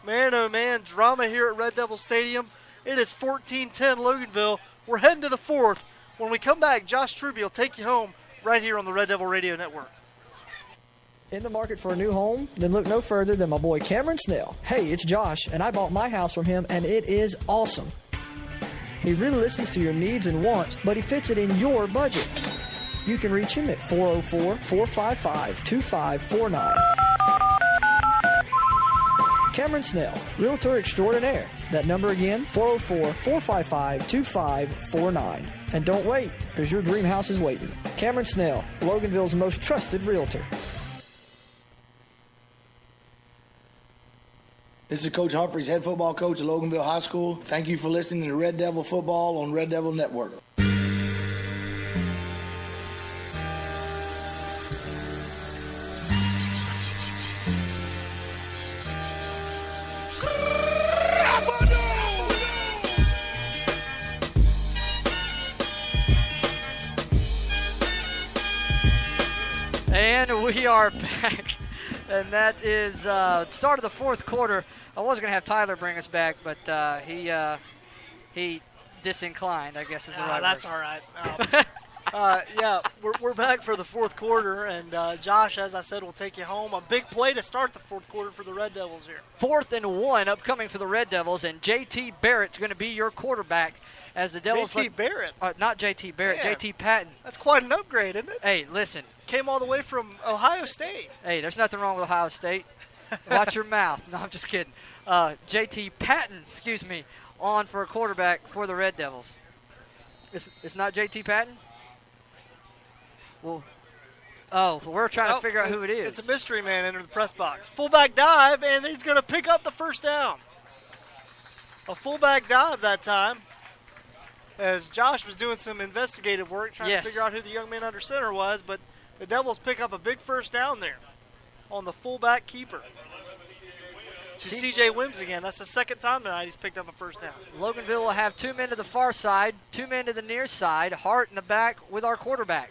Man, oh man, drama here at Red Devil Stadium. It is 14-10 Loganville. We're heading to the 4th. When we come back, Josh Truby will take you home right here on the Red Devil Radio Network. In the market for a new home? Then look no further than my boy Cameron Snell. Hey, it's Josh, and I bought my house from him, and it is awesome. He really listens to your needs and wants, but he fits it in your budget. You can reach him at 404-455-2549. Cameron Snell, Realtor Extraordinaire. That number again, 404-455-2549. And don't wait, because your dream house is waiting. Cameron Snell, Loganville's most trusted realtor. This is Coach Humphreys, head football coach at Loganville High School. Thank you for listening to Red Devil Football on Red Devil Network. And we are back, and that is start of the fourth quarter. I was going to have Tyler bring us back, but he disinclined, I guess is the right that's word. all right. Yeah, we're back for the fourth quarter, and Josh, as I said, will take you home. A big play to start the fourth quarter for the Red Devils here. 4th and 1 upcoming for the Red Devils, and J.T. Barrett's going to be your quarterback as the Devils. J.T. Barrett? Not J.T. Barrett, Yeah. J.T. Patton. That's quite an upgrade, isn't it? Hey, listen. Came all the way from Ohio State. Hey, there's nothing wrong with Ohio State. Watch your mouth. No, I'm just kidding. J.T. Patton, on for a quarterback for the Red Devils. It's not J.T. Patton? Well, we're trying to figure out who it is. It's a mystery man enter the press box. Fullback dive, and he's going to pick up the first down. A fullback dive that time, as Josh was doing some investigative work trying to figure out who the young man under center was, but the Devils pick up a big first down there on the fullback keeper. To C.J. Wims again. That's the second time tonight he's picked up a first down. Loganville will have 2 men to the far side, 2 men to the near side, Hart in the back with our quarterback.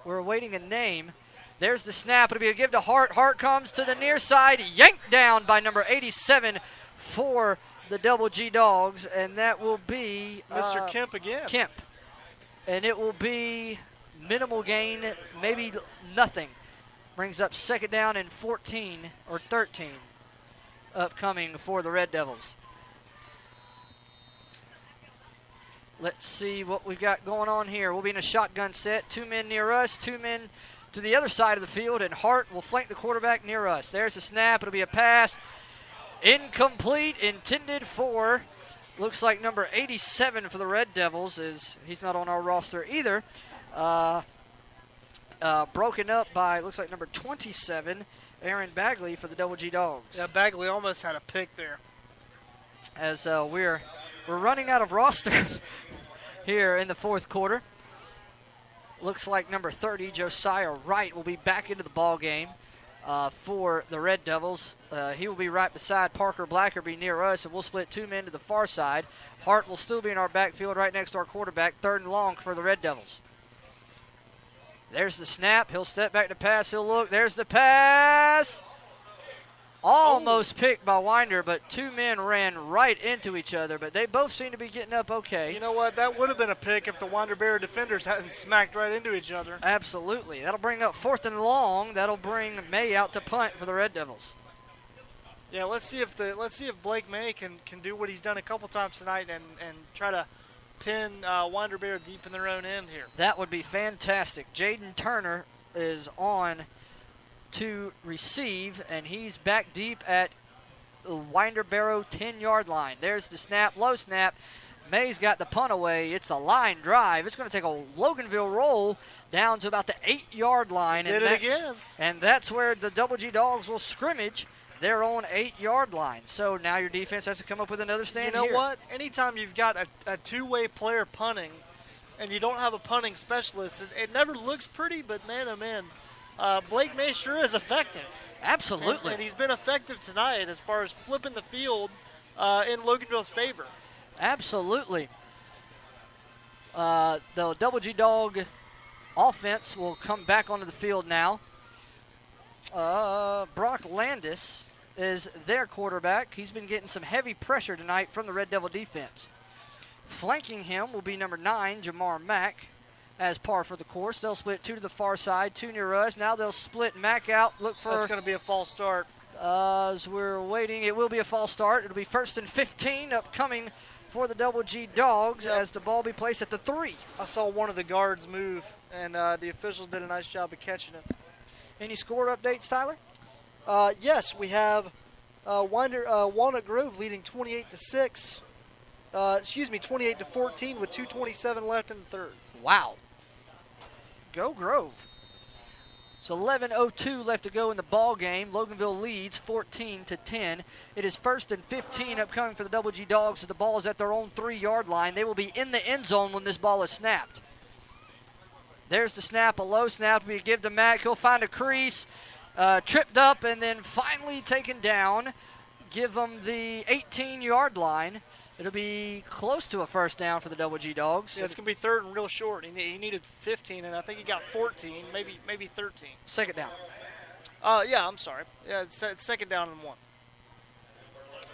We're awaiting a name. There's the snap. It'll be a give to Hart. Hart comes to the near side, yanked down by number 87 for the Double G Dogs, and that will be Mr. Kemp again. Kemp. And it will be minimal gain, maybe nothing. Brings up second down and 14 or 13 upcoming for the Red Devils. Let's see what we've got going on here. We'll be in a shotgun set. 2 men near us, 2 men to the other side of the field, and Hart will flank the quarterback near us. There's a snap. It'll be a pass. Incomplete, intended for, looks like number 87 for the Red Devils. He's not on our roster either. Broken up by, looks like number 27, Aaron Bagley for the Double G Dogs. Yeah, Bagley almost had a pick there. As we're running out of roster here in the fourth quarter. Looks like number 30, Josiah Wright, will be back into the ball game for the Red Devils. He will be right beside Parker Blackerby near us, and we'll split 2 men to the far side. Hart will still be in our backfield right next to our quarterback, 3rd and long for the Red Devils. There's the snap. He'll step back to pass. He'll look. There's the pass. Almost picked by Winder, but 2 men ran right into each other, but they both seem to be getting up okay. You know what? That would have been a pick if the Winder Bear defenders hadn't smacked right into each other. Absolutely. That'll bring up 4th and long. That'll bring May out to punt for the Red Devils. Yeah, let's see if Blake May can do what he's done a couple times tonight and try to pin Winder Bear deep in their own end here. That would be fantastic. Jaden Turner is on to receive, and he's back deep at the Winder Barrow 10-yard line. There's the snap, low snap. May's got the punt away. It's a line drive. It's going to take a Loganville roll down to about the 8-yard line. Did it again. And that's where the Double G Dogs will scrimmage their own 8-yard line. So now your defense has to come up with another stand here. You know what? Anytime you've got a two-way player punting and you don't have a punting specialist, it never looks pretty, but man, oh man, Blake May sure is effective. Absolutely. And he's been effective tonight as far as flipping the field in Loganville's favor. Absolutely. The Double G Dog offense will come back onto the field now. Brock Landis is their quarterback. He's been getting some heavy pressure tonight from the Red Devil defense. Flanking him will be number 9, Jamar Mack, as par for the course. They'll split 2 to the far side, 2 near us. Now they'll split Mack out. Look for. That's going to be a false start. As we're waiting, it will be a false start. It'll be 1st and 15 upcoming for the Double G Dogs as the ball be placed at the 3. I saw one of the guards move, and the officials did a nice job of catching it. Any score updates, Tyler? Yes, we have Walnut Grove leading 28-6. 28-14 with 2:27 left in the third. Wow. Go Grove. It's 11:02 left to go in the ball game. Loganville leads 14-10. It is 1st and 15 upcoming for the Double G Dogs as the ball is at their own 3-yard line. They will be in the end zone when this ball is snapped. There's the snap, a low snap. We give to Mack. He'll find a crease, tripped up, and then finally taken down. Give them the 18-yard line. It'll be close to a first down for the Double G Dogs. Yeah, it's going to be third and real short. He needed 15, and I think he got 14, maybe 13. Second down. Yeah, I'm sorry. Yeah, it's second down and 1.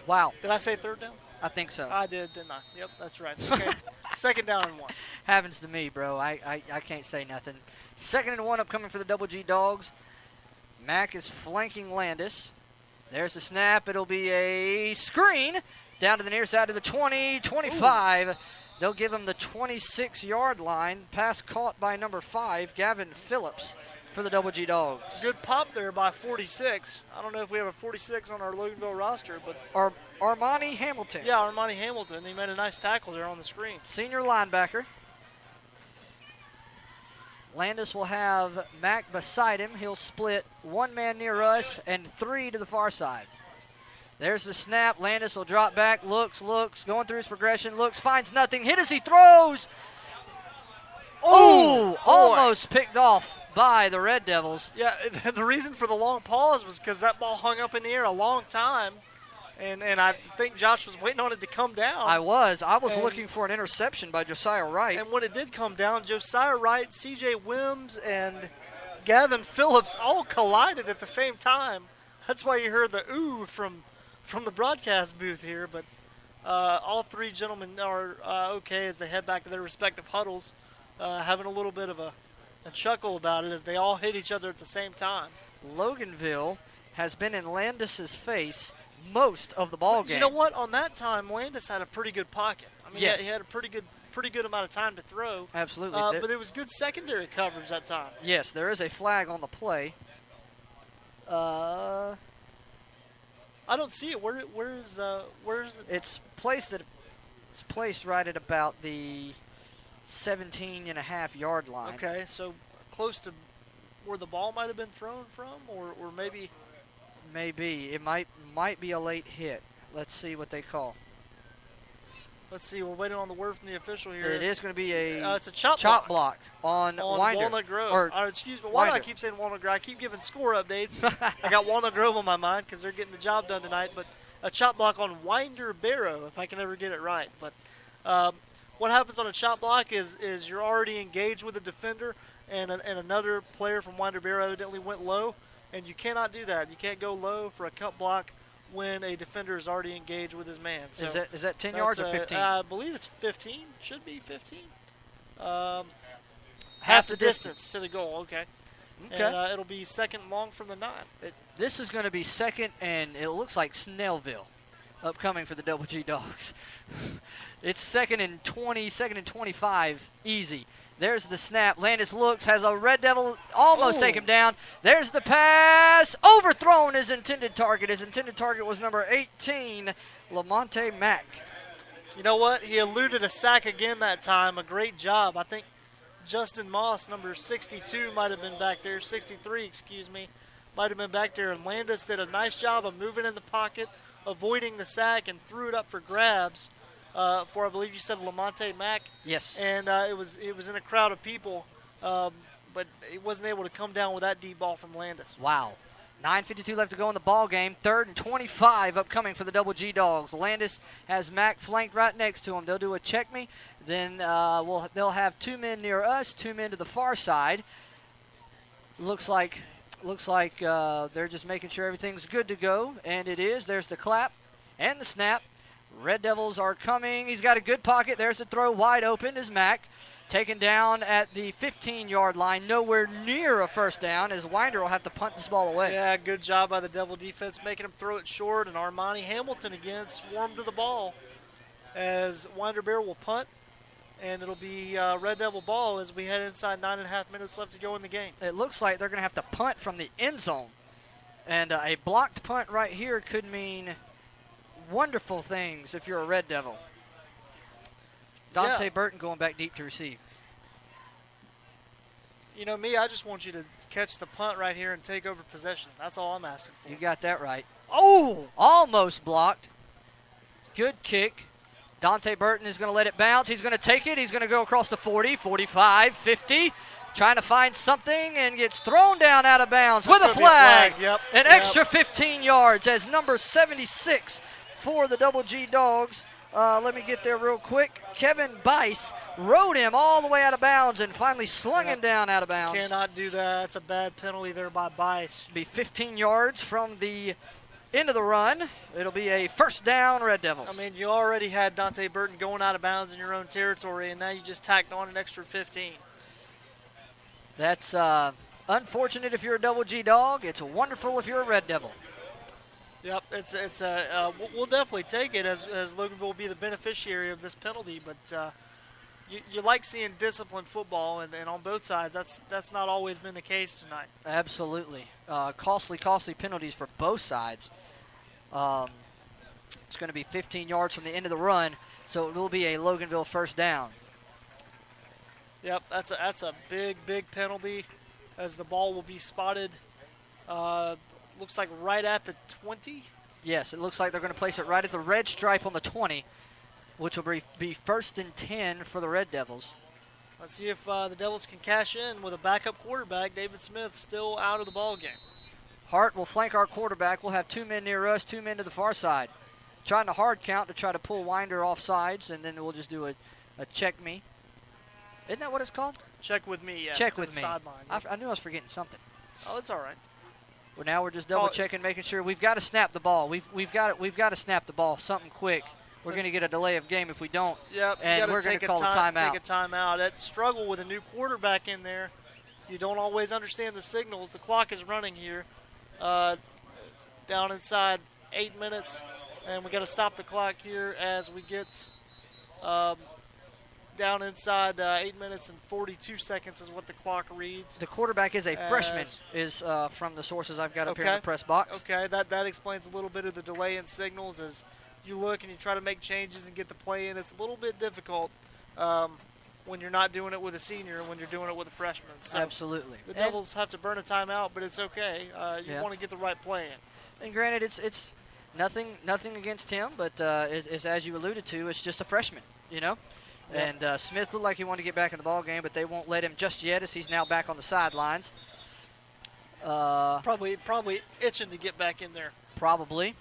Wow. Did I say third down? I think so. I did, didn't I? Yep, that's right. Okay. Second down and 1. Happens to me, bro. I can't say nothing. 2nd and 1 upcoming for the Double G Dogs. Mack is flanking Landis. There's the snap. It'll be a screen down to the near side of the 20, 25. Ooh. They'll give him the 26-yard line. Pass caught by number 5, Gavin Phillips, for the Double G Dogs. Good pop there by 46. I don't know if we have a 46 on our Loganville roster, but Armani Hamilton. Yeah, Armani Hamilton. He made a nice tackle there on the screen. Senior linebacker. Landis will have Mack beside him. He'll split 1 man near us and 3 to the far side. There's the snap. Landis will drop back, looks, going through his progression, finds nothing, hit as he throws. Oh, almost picked off by the Red Devils. Yeah, the reason for the long pause was because that ball hung up in the air a long time, and I think Josh was waiting on it to come down. I was looking for an interception by Josiah Wright. And when it did come down, Josiah Wright, C.J. Wims, and Gavin Phillips all collided at the same time. That's why you heard the ooh from the broadcast booth here, but all 3 gentlemen are okay as they head back to their respective huddles, having a little bit of a chuckle about it as they all hit each other at the same time. Loganville has been in Landis's face most of the ball game. You know what? On that time, Landis had a pretty good pocket. I mean, yes. He had a pretty good amount of time to throw. Absolutely. But there was good secondary coverage that time. Yes, there is a flag on the play. I don't see it. Where is it? It's placed right at about the 17.5-yard line. Okay, so close to where the ball might have been thrown from, or maybe. Maybe it might be a late hit. Let's see what they call. Let's see. We're waiting on the word from the official here. It is going to be a it's a chop block on Winder. Walnut Grove. Or excuse me. Why do I keep saying Walnut Grove? I keep giving score updates. I got Walnut Grove on my mind because they're getting the job done tonight. But a chop block on Winder Barrow, if I can ever get it right. But what happens on a chop block is you're already engaged with a defender, and another player from Winder Barrow evidently went low, and you cannot do that. You can't go low for a cut block when a defender is already engaged with his man. So is that 10 yards or 15? I believe it's 15. Should be 15. Half the distance to the goal. Okay. And it'll be second and long from the 9. This is going to be second, and it looks like Snellville upcoming for the Double G Dogs. It's 2nd and 20, 2nd and 25, easy. There's the snap. Landis looks, has a Red Devil almost take him down. There's the pass. Overthrown his intended target. His intended target was number 18, Lamonte Mack. You know what? He eluded a sack again that time. A great job. I think Justin Moss, number 62, might have been back there. 63, excuse me, might have been back there. And Landis did a nice job of moving in the pocket, avoiding the sack, and threw it up for grabs. For I believe you said Lamonte Mack. Yes. And it was in a crowd of people, but he wasn't able to come down with that deep ball from Landis. Wow. 9:52 left to go in the ball game. 3rd and 25 upcoming for the Double G Dogs. Landis has Mack flanked right next to him. They'll do a check me. Then they'll have 2 men near us, 2 men to the far side. Looks like they're just making sure everything's good to go, and it is. There's the clap and the snap. Red Devils are coming. He's got a good pocket. There's the throw. Wide open is Mack. Taken down at the 15-yard line. Nowhere near a first down as Winder will have to punt this ball away. Yeah, good job by the Devil defense making him throw it short. And Armani Hamilton again swarmed to the ball. as Winder Bear will punt, and it'll be Red Devil ball as we head inside 9.5 minutes left to go in the game. It looks like they're going to have to punt from the end zone. And a blocked punt right here could mean wonderful things if you're a Red Devil. Dante Burton going back deep to receive. You know me, I just want you to catch the punt right here and take over possession. That's all I'm asking for. You got that right. Oh! Almost blocked. Good kick. Dante Burton is going to let it bounce. He's going to take it. He's going to go across the 40, 45, 50. Trying to find something and gets thrown down out of bounds with a flag. Yep. An extra 15 yards as number 76 for the Double G Dogs. Let me get there real quick. Kevin Bice rode him all the way out of bounds and finally slung him down out of bounds. Cannot do that. That's a bad penalty there by Bice. Be 15 yards from the end of the run. It'll be a first down, Red Devils. I mean, you already had Dante Burton going out of bounds in your own territory, and now you just tacked on an extra 15. That's unfortunate if you're a Double G Dog. It's wonderful if you're a Red Devil. Yep, we'll definitely take it as Loganville will be the beneficiary of this penalty. But you like seeing disciplined football, and on both sides, that's not always been the case tonight. Absolutely, costly penalties for both sides. It's going to be 15 yards from the end of the run, so it will be a Loganville first down. Yep, that's a big penalty, as the ball will be spotted. Looks like right at the 20. Yes, it looks like they're going to place it right at the red stripe on the 20, which will be first and 10 for the Red Devils. Let's see if the Devils can cash in with a backup quarterback. David Smith still out of the ball game. Hart will flank our quarterback. We'll have 2 men near us, 2 men to the far side. Trying to hard count to try to pull Winder off sides, and then we'll just do a check me. Isn't that what it's called? Check with me, yes. Check with me. Sideline. I knew I was forgetting something. Oh, it's all right. Well, now we're just double checking, making sure we've got to snap the ball. We've got to snap the ball something quick. We're going to get a delay of game if we don't. Yep, and we're going to call a timeout. Take a timeout. That struggle with a new quarterback in there. You don't always understand the signals. The clock is running here. Down inside 8 minutes, and we got to stop the clock here as we get down inside 8 minutes and 42 seconds is what the clock reads. The quarterback is a freshman, is from the sources I've got up here in the press box. Okay, that explains a little bit of the delay in signals as you look and you try to make changes and get the play in. It's a little bit difficult when you're not doing it with a senior and when you're doing it with a freshman. So absolutely. The Devils have to burn a timeout, but it's okay. You want to get the right play in. And granted, it's nothing against him, but it's, as you alluded to, it's just a freshman, you know? Yeah. And Smith looked like he wanted to get back in the ball game, but they won't let him just yet as he's now back on the sidelines. Probably itching to get back in there. Probably.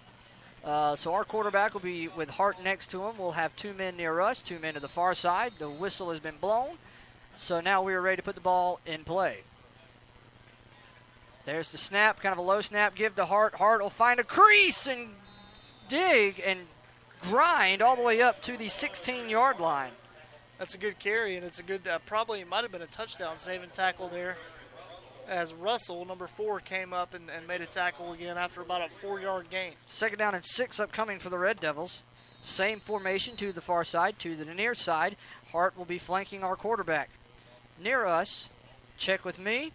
So our quarterback will be with Hart next to him. We'll have 2 men near us, 2 men to the far side. The whistle has been blown. So now we are ready to put the ball in play. There's the snap, kind of a low snap. Give to Hart. Hart will find a crease and dig and grind all the way up to the 16-yard line. That's a good carry, and it's a good, probably might have been a touchdown saving tackle there as Russell, number 4, came up and made a tackle again after about a 4-yard gain. 2nd down and 6 upcoming for the Red Devils. Same formation to the far side, to the near side. Hart will be flanking our quarterback. Near us, check with me.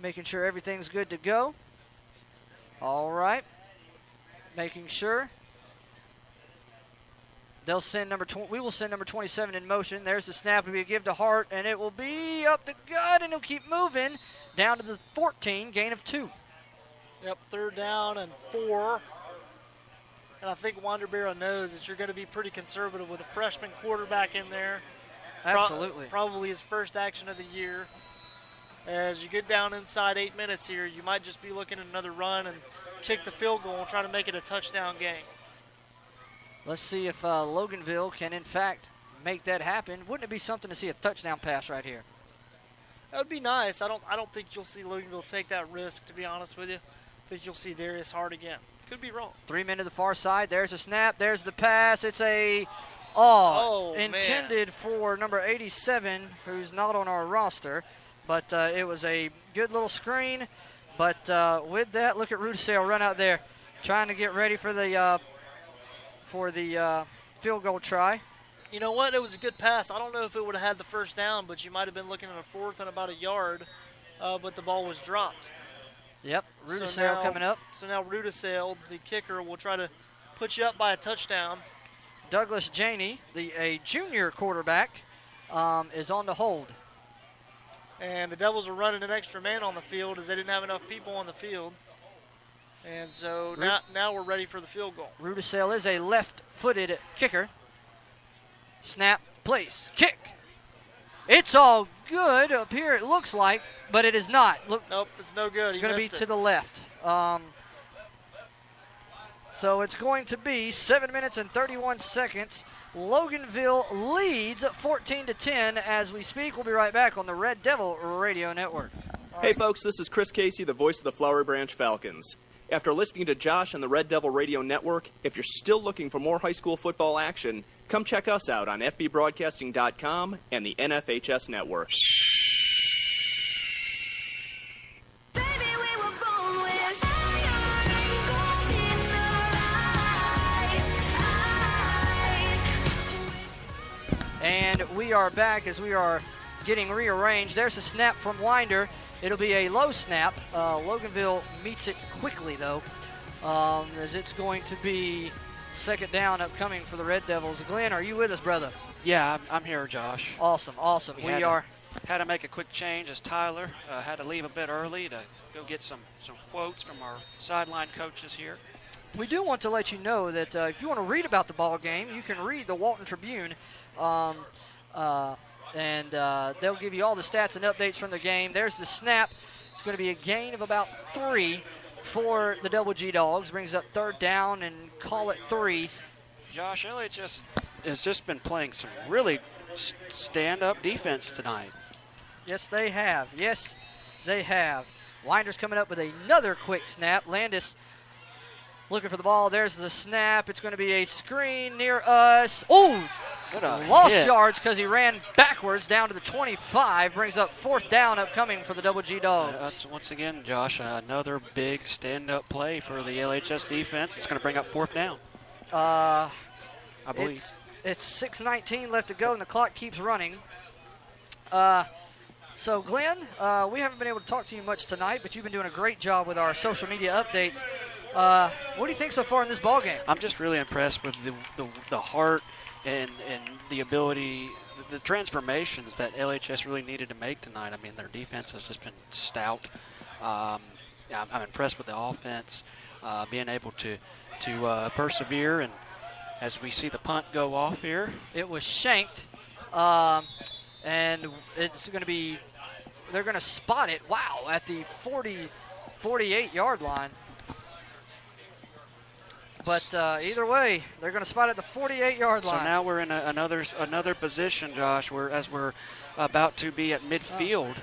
Making sure everything's good to go. All right. Making sure. They'll send we will send number 27 in motion. There's the snap. It'll be a give to Hart, and it will be up the gut, and he'll keep moving down to the 14, gain of 2. Yep, 3rd down and 4. And I think Wanderbarrow knows that you're going to be pretty conservative with a freshman quarterback in there. Absolutely. Probably his first action of the year. As you get down inside 8 minutes here, you might just be looking at another run and kick the field goal and try to make it a touchdown game. Let's see if Loganville can, in fact, make that happen. Wouldn't it be something to see a touchdown pass right here? That would be nice. I don't think you'll see Loganville take that risk, to be honest with you. I think you'll see Darius Hart again. Could be wrong. 3 men to the far side. There's a snap. There's the pass. It's a intended for number 87, who's not on our roster. But it was a good little screen. But with that, look at Rudisell run out there trying to get ready for the field goal try. You know what? It was a good pass. I don't know if it would have had the first down, but you might have been looking at a 4th and about a yard, but the ball was dropped. Yep, Rudisale coming up. So now Rudisale, the kicker, will try to put you up by a touchdown. Douglas Janey, a junior quarterback, is on the hold. And the Devils are running an extra man on the field as they didn't have enough people on the field. And so now we're ready for the field goal. Rudisale is a left-footed kicker. Snap, place, kick. It's all good up here, it looks like, but it is not. Look, nope, it's no good. It's going to be to the left. So it's going to be 7 minutes and 31 seconds. Loganville leads 14-10 as we speak. We'll be right back on the Red Devil Radio Network. Hey folks, this is Chris Casey, the voice of the Flowery Branch Falcons. After listening to Josh on the Red Devil Radio Network, if you're still looking for more high school football action, come check us out on FBBroadcasting.com and the NFHS Network. And we are back as we are getting rearranged. There's a snap from Winder. It'll be a low snap. Loganville meets it quickly, though, as it's going to be second down upcoming for the Red Devils. Glenn, are you with us, brother? Yeah, I'm here, Josh. Awesome. We had to make a quick change as Tyler had to leave a bit early to go get some quotes from our sideline coaches here. We do want to let you know that if you want to read about the ball game, you can read the Walton Tribune. And they'll give you all the stats and updates from the game. There's the snap. It's going to be a gain of about 3 for the Double G Dogs. Brings up third down and call it 3. Josh, LHS has just been playing some really stand-up defense tonight. Yes, they have. Yes, they have. Winder's coming up with another quick snap. Landis looking for the ball. There's the snap. It's going to be a screen near us. Oh! Lost yards because he ran backwards down to the 25. Brings up fourth down upcoming for the Double G Dogs. Once again, Josh, another big stand-up play for the LHS defense. It's going to bring up fourth down. I believe. It's 6:19 left to go, and the clock keeps running. So, Glenn, we haven't been able to talk to you much tonight, but you've been doing a great job with our social media updates. What do you think so far in this ball game? I'm just really impressed with the heart and the ability, the transformations that LHS really needed to make tonight. I mean, their defense has just been stout. I'm impressed with the offense, being able to persevere. And as we see the punt go off here. It was shanked, and it's going to be, they're going to spot it, at the 48-yard line. But either way, they're going to spot at the 48-yard line. So now we're in another position, Josh, as we're about to be at midfield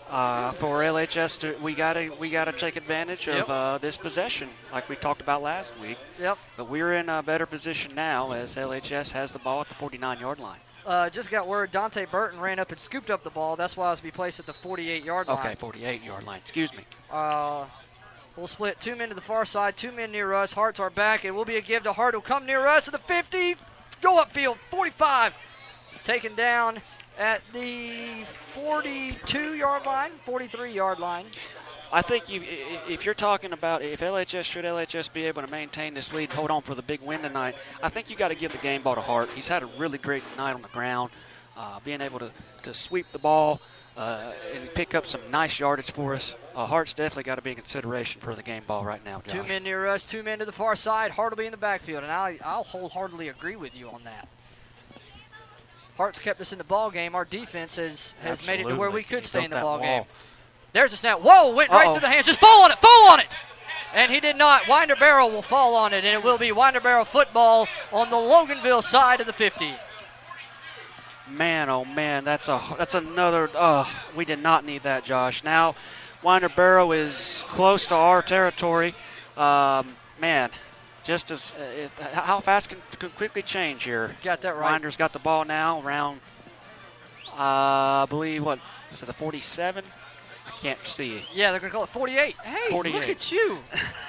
for LHS. We gotta take advantage of this possession, like we talked about last week. Yep. But we're in a better position now as LHS has the ball at the 49-yard line. Just got word Dante Burton ran up and scooped up the ball. That's why it was to be placed at the 48-yard line. Okay, 48-yard line. Excuse me. We'll split 2 men to the far side, 2 men near us. Harts are back. It will be a give to Hart. He'll come near us at the 50. Go upfield, 45. Taken down at the 42-yard line, 43-yard line. I think if you're talking about should LHS be able to maintain this lead, hold on for the big win tonight, I think you got to give the game ball to Hart. He's had a really great night on the ground, being able to sweep the ball and pick up some nice yardage for us. Hart's definitely got to be in consideration for the game ball right now, Josh. 2 men near us, 2 men to the far side. Hart will be in the backfield, and I'll wholeheartedly agree with you on that. Hart's kept us in the ball game. Our defense has made it to where we could stay in the ball game. There's a snap. Whoa, went right through the hands. Just fall on it. And he did not. Winder Barrow will fall on it, and it will be Winder Barrow football on the Loganville side of the 50. Man, oh man, that's another. We did not need that, Josh. Now, Winder Barrow is close to our territory. Man, just as how fast can quickly change here. Got that right. Winder's got the ball now around. I believe is it the 47? I can't see. Yeah, they're gonna call it 48. Hey, 48. Look at you.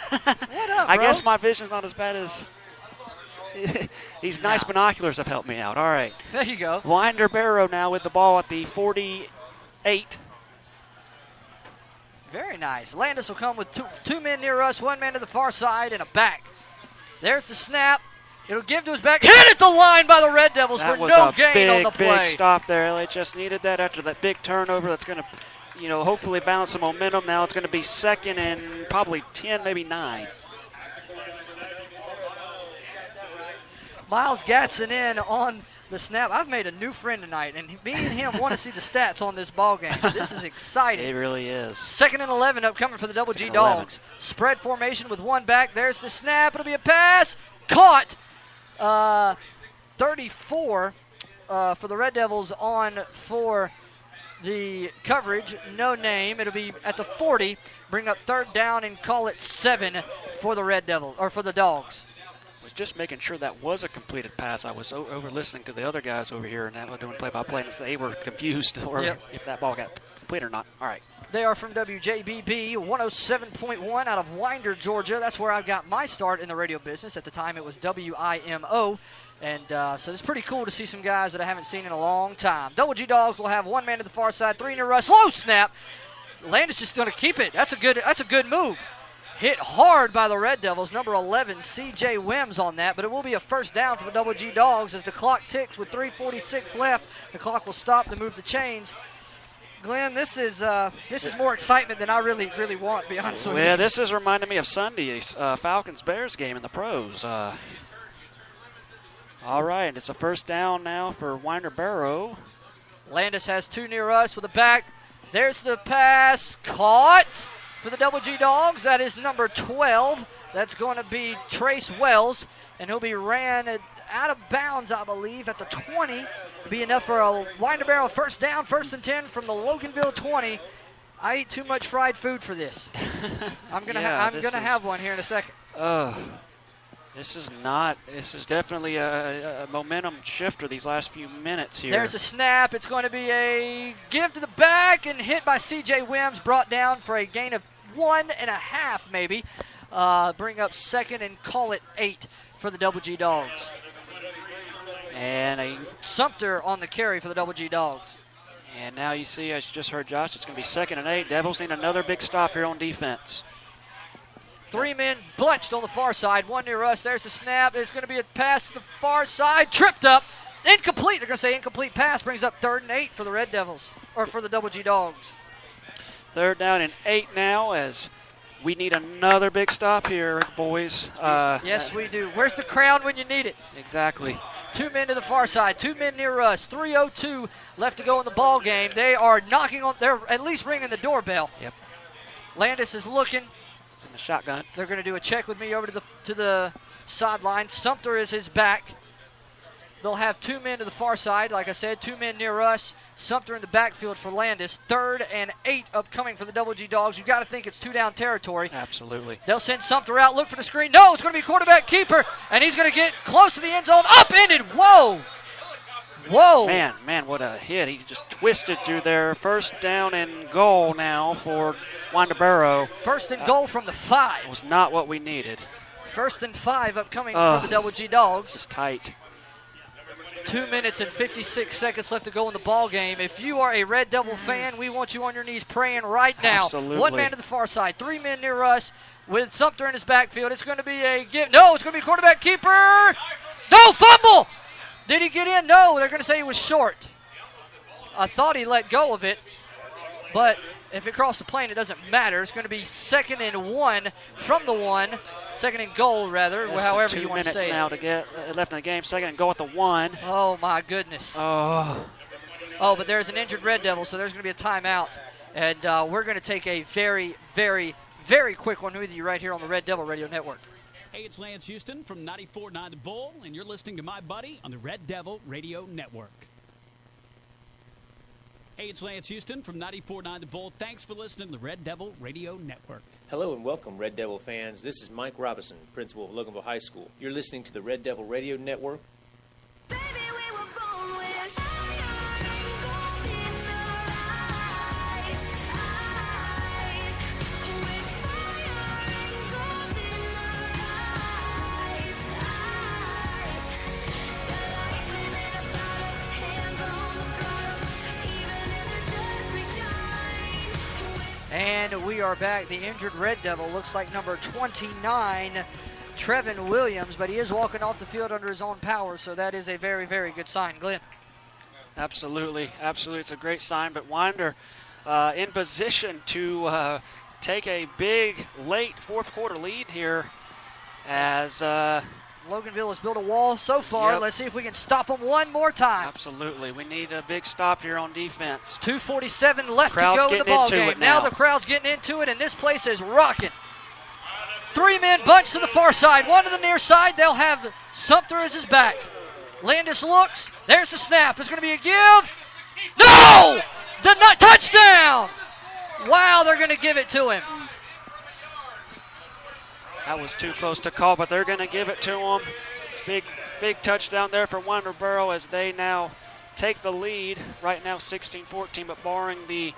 What up, bro? I guess my vision's not as bad as. These nice binoculars have helped me out. All right. There you go. Winder Barrow now with the ball at the 48. Very nice. Landis will come with two men near us, one man to the far side, and a back. There's the snap. It'll give to his back. Hit at the line by the Red Devils for no gain on the play. Big stop there. LHS needed that after that big turnover. That's going to, hopefully balance some momentum. Now it's going to be second and probably 10, maybe 9. Miles Gatson in on the snap. I've made a new friend tonight, and me and him want to see the stats on this ball game. This is exciting. It really is. 2nd and 11 upcoming for the Double G Dogs. Spread formation with one back. There's the snap. It'll be a pass. Caught. 34 for the Red Devils on for the coverage. No name. It'll be at the 40. Bring up 3rd down and call it 7 for the Red Devils, or for the Dogs. Was just making sure that was a completed pass. I was over listening to the other guys over here and that were doing play-by-play, and they were confused if that ball got complete or not. All right. They are from WJBB 107.1 out of Winder, Georgia. That's where I got my start in the radio business. At the time, it was WIMO. And so it's pretty cool to see some guys that I haven't seen in a long time. Double G Dogs will have one man to the far side, 3 near us. Low snap. Landis just going to keep it. That's a good move. Hit hard by the Red Devils. Number 11, C.J. Wims on that. But it will be a first down for the Double G Dogs as the clock ticks with 3:46 left. The clock will stop to move the chains. Glenn, this is more excitement than I really want, to be honest with you. Yeah, this is reminding me of Sunday's Falcons-Bears game in the pros. All right, it's a first down now for Winder Barrow. Landis has 2 near us with a back. There's the pass. Caught for the Double G Dogs. That is number 12. That's going to be Trace Wells, and he'll be ran out of bounds, I believe, at the 20. Be enough for a Winder Barrow first down, 1st and 10 from the Loganville 20. I eat too much fried food for this. I'm gonna have one here in a second. This is definitely a momentum shifter these last few minutes here. There's a snap. It's going to be a give to the back and hit by C.J. Wims, brought down for a gain of 1.5 maybe. Bring up 2nd and call it 8 for the Double G Dogs. And a Sumter on the carry for the Double G Dogs. And now you see, as you just heard Josh, it's going to be 2nd and 8. Devils need another big stop here on defense. 3 men bunched on the far side. 1 near us. There's a snap. There's going to be a pass to the far side. Tripped up. Incomplete. They're going to say incomplete pass. Brings up 3rd and 8 for the Red Devils, or for the Double G Dogs. 3rd down and 8 now, as we need another big stop here, boys. Yes, we do. Where's the crown when you need it? Exactly. 2 men to the far side, 2 men near us. 3:02 left to go in the ball game. They are knocking on. They're at least ringing the doorbell. Yep. Landis is looking. It's in the shotgun. They're going to do a check with me over to the sideline. Sumter is his back. They'll have 2 men to the far side. Like I said, 2 men near us. Sumter in the backfield for Landis. 3rd and 8 upcoming for the Double G Dogs. You've got to think it's 2-down territory. Absolutely. They'll send Sumter out. Look for the screen. No, it's going to be quarterback keeper. And he's going to get close to the end zone. Upended. Whoa. Whoa. Man, what a hit. He just twisted through there. 1st down and goal now for Winder Barrow. 1st and goal from the 5. Was not what we needed. 1st and 5 upcoming for the Double G Dogs. It's tight. 2 minutes and 56 seconds left to go in the ball game. If you are a Red Devil fan, we want you on your knees praying right now. Absolutely. 1 man to the far side, 3 men near us with Sumter in his backfield. It's going to be a give. No, it's going to be quarterback keeper. No, fumble. Did he get in? No, they're going to say he was short. I thought he let go of it, but if it crossed the plane, it doesn't matter. It's going to be 2nd and 1 from the 1. 2nd and goal, rather, however you want to say it. 2 minutes now to get left in the game. 2nd and goal at the 1. Oh, my goodness. Oh, but there's an injured Red Devil, so there's going to be a timeout. And we're going to take a very, very, very quick one with you right here on the Red Devil Radio Network. Hey, it's Lance Houston from 94.9 The Bull, and you're listening to my buddy on the Red Devil Radio Network. Hey, it's Lance Houston from 94.9 The Bull. Thanks for listening to the Red Devil Radio Network. Hello and welcome, Red Devil fans. This is Mike Robinson, principal of Loganville High School. You're listening to the Red Devil Radio Network. And we are back. The injured Red Devil looks like number 29, Trevin Williams, but he is walking off the field under his own power, so that is a very, very good sign. Glenn. Absolutely. It's a great sign, but Winder in position to take a big late fourth quarter lead here as Loganville has built a wall so far. Yep. Let's see if we can stop them one more time. Absolutely. We need a big stop here on defense. 2:47 left Crowd's to go in the getting ball into game. it now. Now the crowd's getting into it, and this place is rocking. 3-men bunch to the far side, one to the near side. They'll have Sumter as his back. Landis looks. There's the snap. It's going to be a give. No! Touchdown! Wow, they're going to give it to him. That was too close to call, but they're going to give it to him. Big touchdown there for Winterboro as they now take the lead. Right now 16-14, but barring the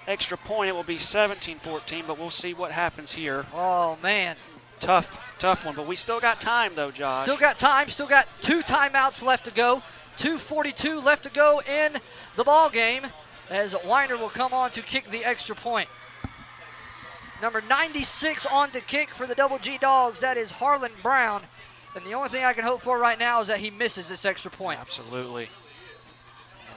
extra point, it will be 17-14, but we'll see what happens here. Oh, man. Tough one, but we still got time, though, Josh. Still got time. Still got 2 timeouts left to go. 2:42 left to go in the ball game as Winder will come on to kick the extra point. Number 96 on to kick for the Double G Dogs. That is Harlan Brown. And the only thing I can hope for right now is that he misses this extra point. Absolutely.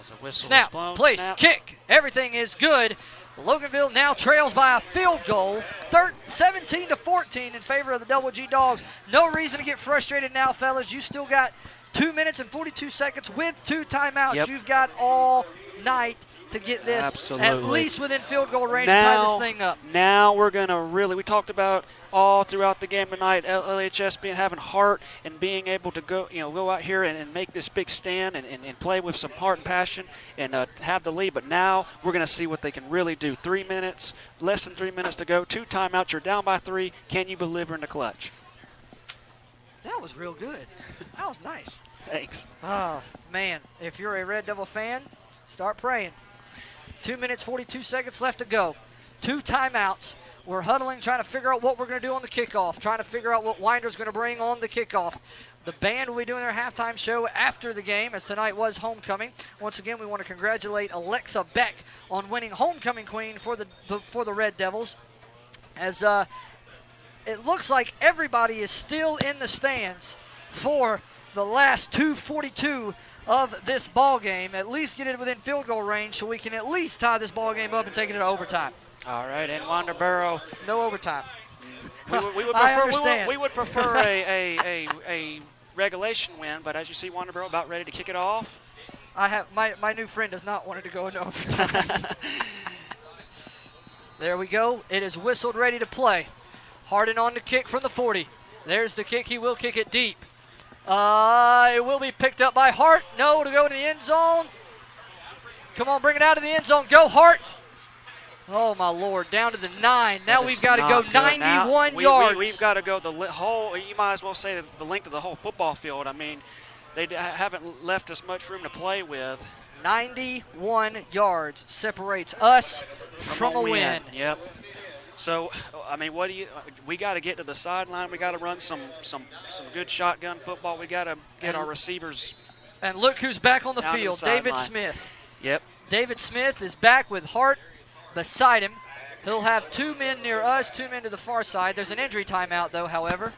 As a whistle Snap, is blown. place, Snap. kick. Everything is good. Loganville now trails by a field goal, 17-14 in favor of the Double G Dogs. No reason to get frustrated now, fellas. You still got 2 minutes and 42 seconds with 2 timeouts. Yep. You've got all night to get this Absolutely. at least within field goal range to tie this thing up. Now we're going to we talked about all throughout the game tonight, LHS having heart and being able to go out here and make this big stand and play with some heart and passion and have the lead. But now we're going to see what they can really do. 3 minutes, less than 3 minutes to go, 2 timeouts, you're down by 3. Can you deliver in the clutch? That was real good. That was nice. Thanks. Oh, man. If you're a Red Devil fan, start praying. 2 minutes, 42 seconds left to go. 2 timeouts. We're huddling, trying to figure out what we're going to do on the kickoff, trying to figure out what Winder's going to bring on the kickoff. The band will be doing their halftime show after the game, as tonight was homecoming. Once again, we want to congratulate Alexa Beck on winning homecoming queen for the Red Devils. As it looks like everybody is still in the stands for the last 2:42 of this ball game. At least get it within field goal range so we can at least tie this ball game up and take it to overtime. All right, and Winterboro. No overtime. We would prefer a regulation win, but as you see, Winterboro about ready to kick it off. I have my new friend does not want it to go into overtime. There we go. It is whistled, ready to play. Harden on the kick from the 40. There's the kick. He will kick it deep. It will be picked up by Hart. No, to go to the end zone. Come on, bring it out of the end zone. Go, Hart. Oh, my Lord, down to the 9. Now we've got to go 91 yards. We've got to go the whole, you might as well say the length of the whole football field. I mean, they haven't left us much room to play with. 91 yards separates us from a win. Yep. So, I mean, we got to get to the sideline. We got to run some good shotgun football. We got to get our receivers. And look who's back on the field, David sideline. Smith. Yep. David Smith is back with Hart beside him. He'll have 2 men near us, 2 men to the far side. There's an injury timeout, though, however.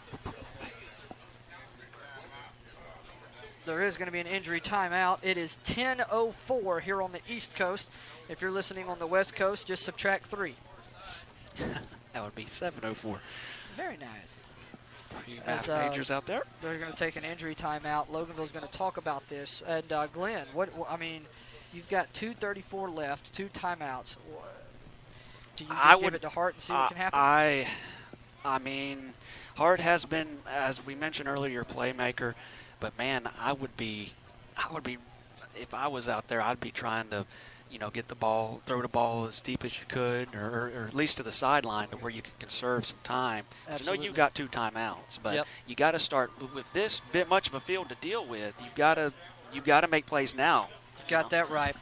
There is going to be an injury timeout. It is 10:04 here on the East Coast. If you're listening on the West Coast, just subtract 3. That would be 7:04. Very nice. For you math majors out there. They're going to take an injury timeout. Loganville's going to talk about this. And Glenn, you've got 2:34 left, 2 timeouts. Do you just give it to Hart and see what can happen? I mean, Hart has been, as we mentioned earlier, playmaker. But man, I would be, if I was out there, I'd be trying to, get the ball, throw the ball as deep as you could, or at least to the sideline to where you can conserve some time. I know you've got 2 timeouts, but you got to start with this bit much of a field to deal with. You've got to make plays now. Got that right.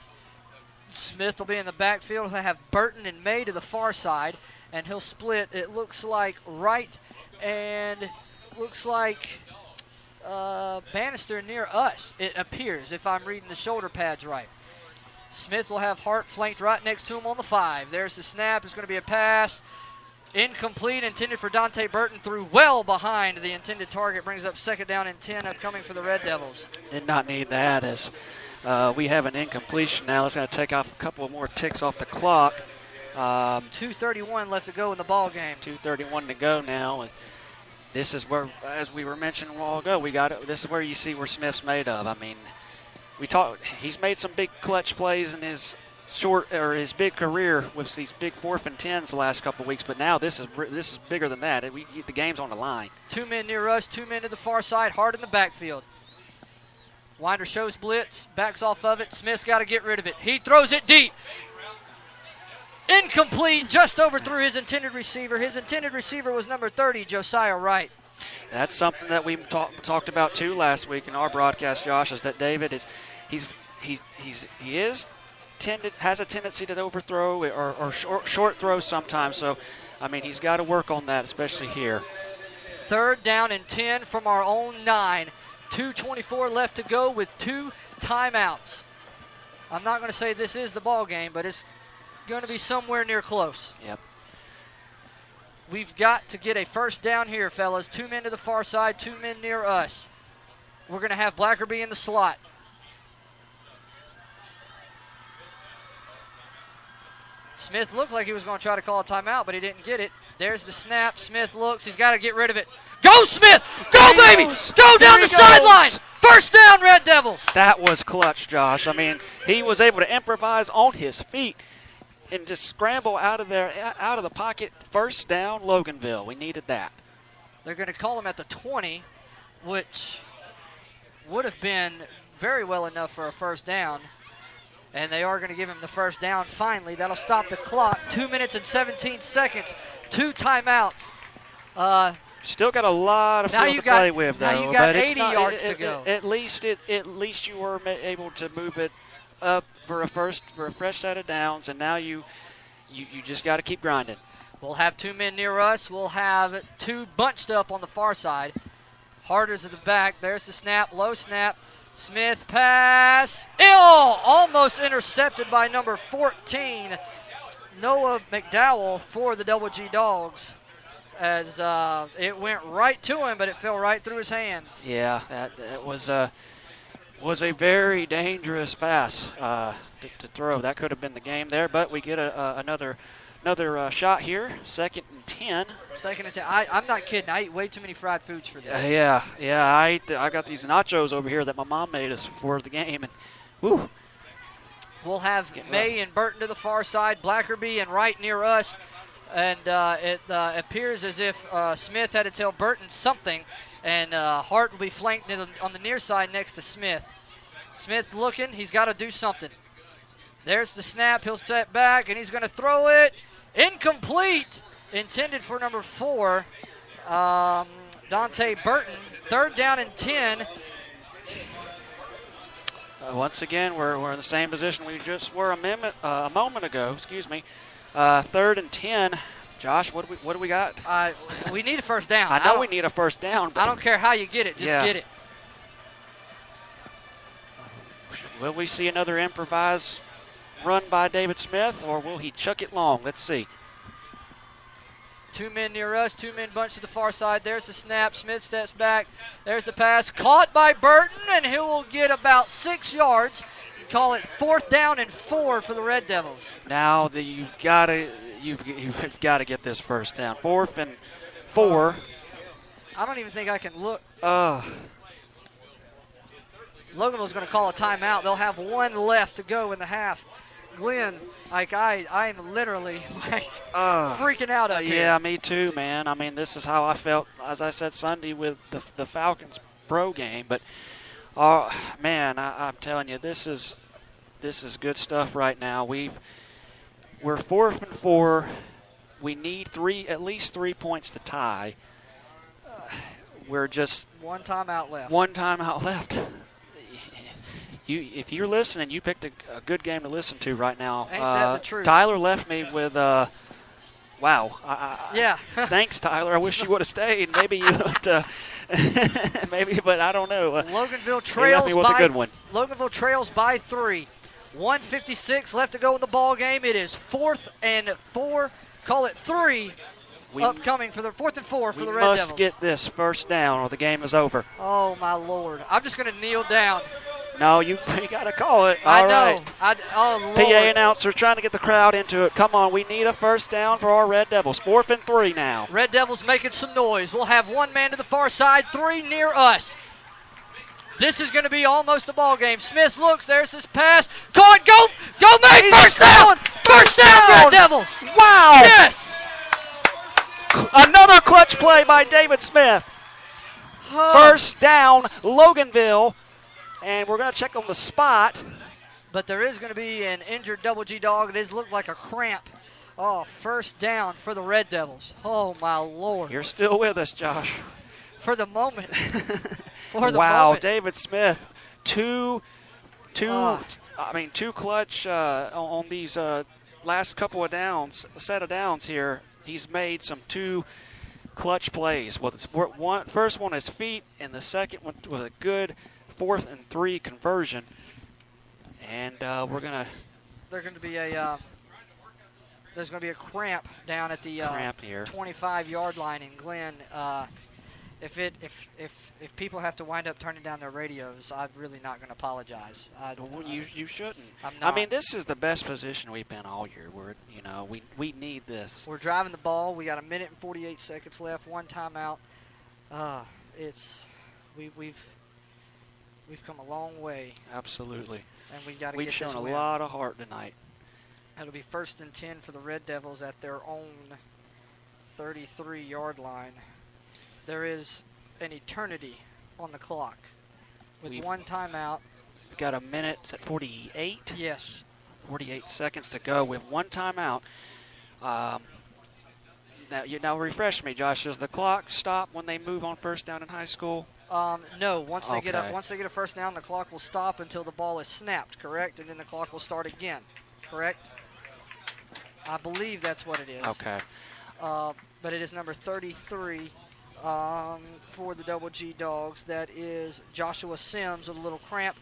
Smith will be in the backfield. He'll have Burton and May to the far side, and he'll split. It looks like right and looks like Bannister near us, it appears, if I'm reading the shoulder pads right. Smith will have Hart flanked right next to him on the 5. There's the snap. It's going to be a pass. Incomplete, intended for Dante Burton, threw well behind the intended target. Brings up 2nd down and 10 upcoming for the Red Devils. Did not need that as we have an incompletion now. It's going to take off a couple more ticks off the clock. 2:31 left to go in the ball game. 2:31 to go now. And this is where, as we were mentioning a while ago, this is where you see where Smith's made of. I mean, he's made some big clutch plays in his his big career with these big 4th and 10s the last couple of weeks, but now this is bigger than that. The game's on the line. 2 men near us, 2 men to the far side, Hart in the backfield. Winder shows blitz, backs off of it. Smith's got to get rid of it. He throws it deep. Incomplete, just overthrew his intended receiver. His intended receiver was number 30, Josiah Wright. That's something that we talked about too last week in our broadcast, Josh, is that David has a tendency to overthrow or short throw sometimes. So, I mean, he's got to work on that, especially here. 3rd down and 10 from our own 9. 2:24 left to go with 2 timeouts. I'm not going to say this is the ball game, but it's going to be somewhere near close. Yep. We've got to get a 1st down here, fellas. 2 men to the far side, 2 men near us. We're going to have Blackerby in the slot. Smith looked like he was going to try to call a timeout, but he didn't get it. There's the snap. Smith looks. He's got to get rid of it. Go, Smith! Go, baby! Go down the sideline! 1st down, Red Devils! That was clutch, Josh. I mean, he was able to improvise on his feet and just scramble out of the pocket. 1st down, Loganville. We needed that. They're going to call him at the 20, which would have been very well enough for a 1st down. And they are going to give him the 1st down finally. That'll stop the clock. 2 minutes and 17 seconds. 2 timeouts. Still got a lot of field to play with, though. Now you got but 80 yards to go. At least you were able to move it up for a fresh set of downs, and now you just got to keep grinding. We'll have 2 men near us. We'll have 2 bunched up on the far side. Harder's at the back. There's the snap. Low snap. Smith pass. Almost intercepted by number 14, Noah McDowell for the Double G Dogs, as it went right to him, but it fell right through his hands. Yeah, that was a very dangerous pass to throw. That could have been the game there, but we get another shot here. 2nd and 10. 2nd and 10. I'm not kidding. I eat way too many fried foods for this. Yeah. I got these nachos over here that my mom made us for the game, and woo. We'll have May and Burton to the far side, Blackerby and Wright near us, and it appears as if Smith had to tell Burton something, and Hart will be flanked on the near side next to Smith. Smith looking. He's got to do something. There's the snap. He'll step back, and he's going to throw it. Incomplete. Intended for number 4, Dante Burton. 3rd down and 10. Once again, we're in the same position we just were a moment ago. 3rd and 10. Josh, what do we got? We need a 1st down. I know we need a 1st down. But I don't care how you get it. Just get it. Will we see another improvised run by David Smith, or will he chuck it long? Let's see. 2 men near us, 2 men bunched to the far side. There's the snap. Smith steps back. There's the pass. Caught by Burton, and he will get about 6 yards. Call it 4th down and 4 for the Red Devils. Now you've got to get this 1st down. 4th and 4. I don't even think I can look. Loganville's going to call a timeout. They'll have 1 left to go in the half. Glenn, I'm literally freaking out up here. Yeah, me too, man. I mean, this is how I felt, as I said Sunday with the Falcons pro game. But man, I'm telling you, this is good stuff right now. We're 4th and 4. We need at least 3 points to tie. We're just 1 timeout left. 1 timeout left. If you're listening, you picked a good game to listen to right now. Ain't that the truth? Tyler left me with, wow. Yeah. Thanks, Tyler. I wish you would have stayed. Maybe you would, maybe, but I don't know. Loganville trails left me with a good one. Loganville trails by 3. 1:56 left to go in the ball game. It is 4th and 4. Call it 3. Upcoming for the 4th and 4 for the Red Devils. We must get this first down or the game is over. Oh, my Lord. I'm just going to kneel down. No, you got to call it. I All know. right. Oh, Lord. PA announcer trying to get the crowd into it. Come on, we need a first down for our Red Devils. 4th and 3 now. Red Devils making some noise. We'll have 1 man to the far side, 3 near us. This is going to be almost a ball game. Smith looks. There's his pass. Caught. Go, make first down. First down, Red Devils. Wow. Yes. Another clutch play by David Smith. First down, Loganville. And we're going to check on the spot. But there is going to be an injured Double G dog. It does look like a cramp. Oh, first down for the Red Devils. Oh, my Lord. You're still with us, Josh. For the moment. Wow, David Smith. Two clutch on these last couple of set of downs here. He's made some 2 clutch plays. First one his feet, and the second one was a good 4th and 3 conversion. And there's going to be a cramp down at the 25-yard line in Glenn. If people have to wind up turning down their radios, I'm really not going to apologize. You shouldn't. I'm not. I mean, this is the best position we've been all year. We need this. We're driving the ball. We got 1 minute and 48 seconds left. 1 timeout. We've come a long way. Absolutely. And we got to We've get shown this a win. lot of heart tonight. It'll be 1st and 10 for the Red Devils at their own 33-yard line. There is an eternity on the clock with 1 timeout. We've got 1 minute. Is that 48? Yes. 48 seconds to go with 1 timeout. Now refresh me, Josh. Does the clock stop when they move on first down in high school? No. Once they get a first down, the clock will stop until the ball is snapped. Correct, and then the clock will start again. Correct. I believe that's what it is. Okay. But it is number 33 for the Double G Dogs. That is Joshua Sims with a little cramp.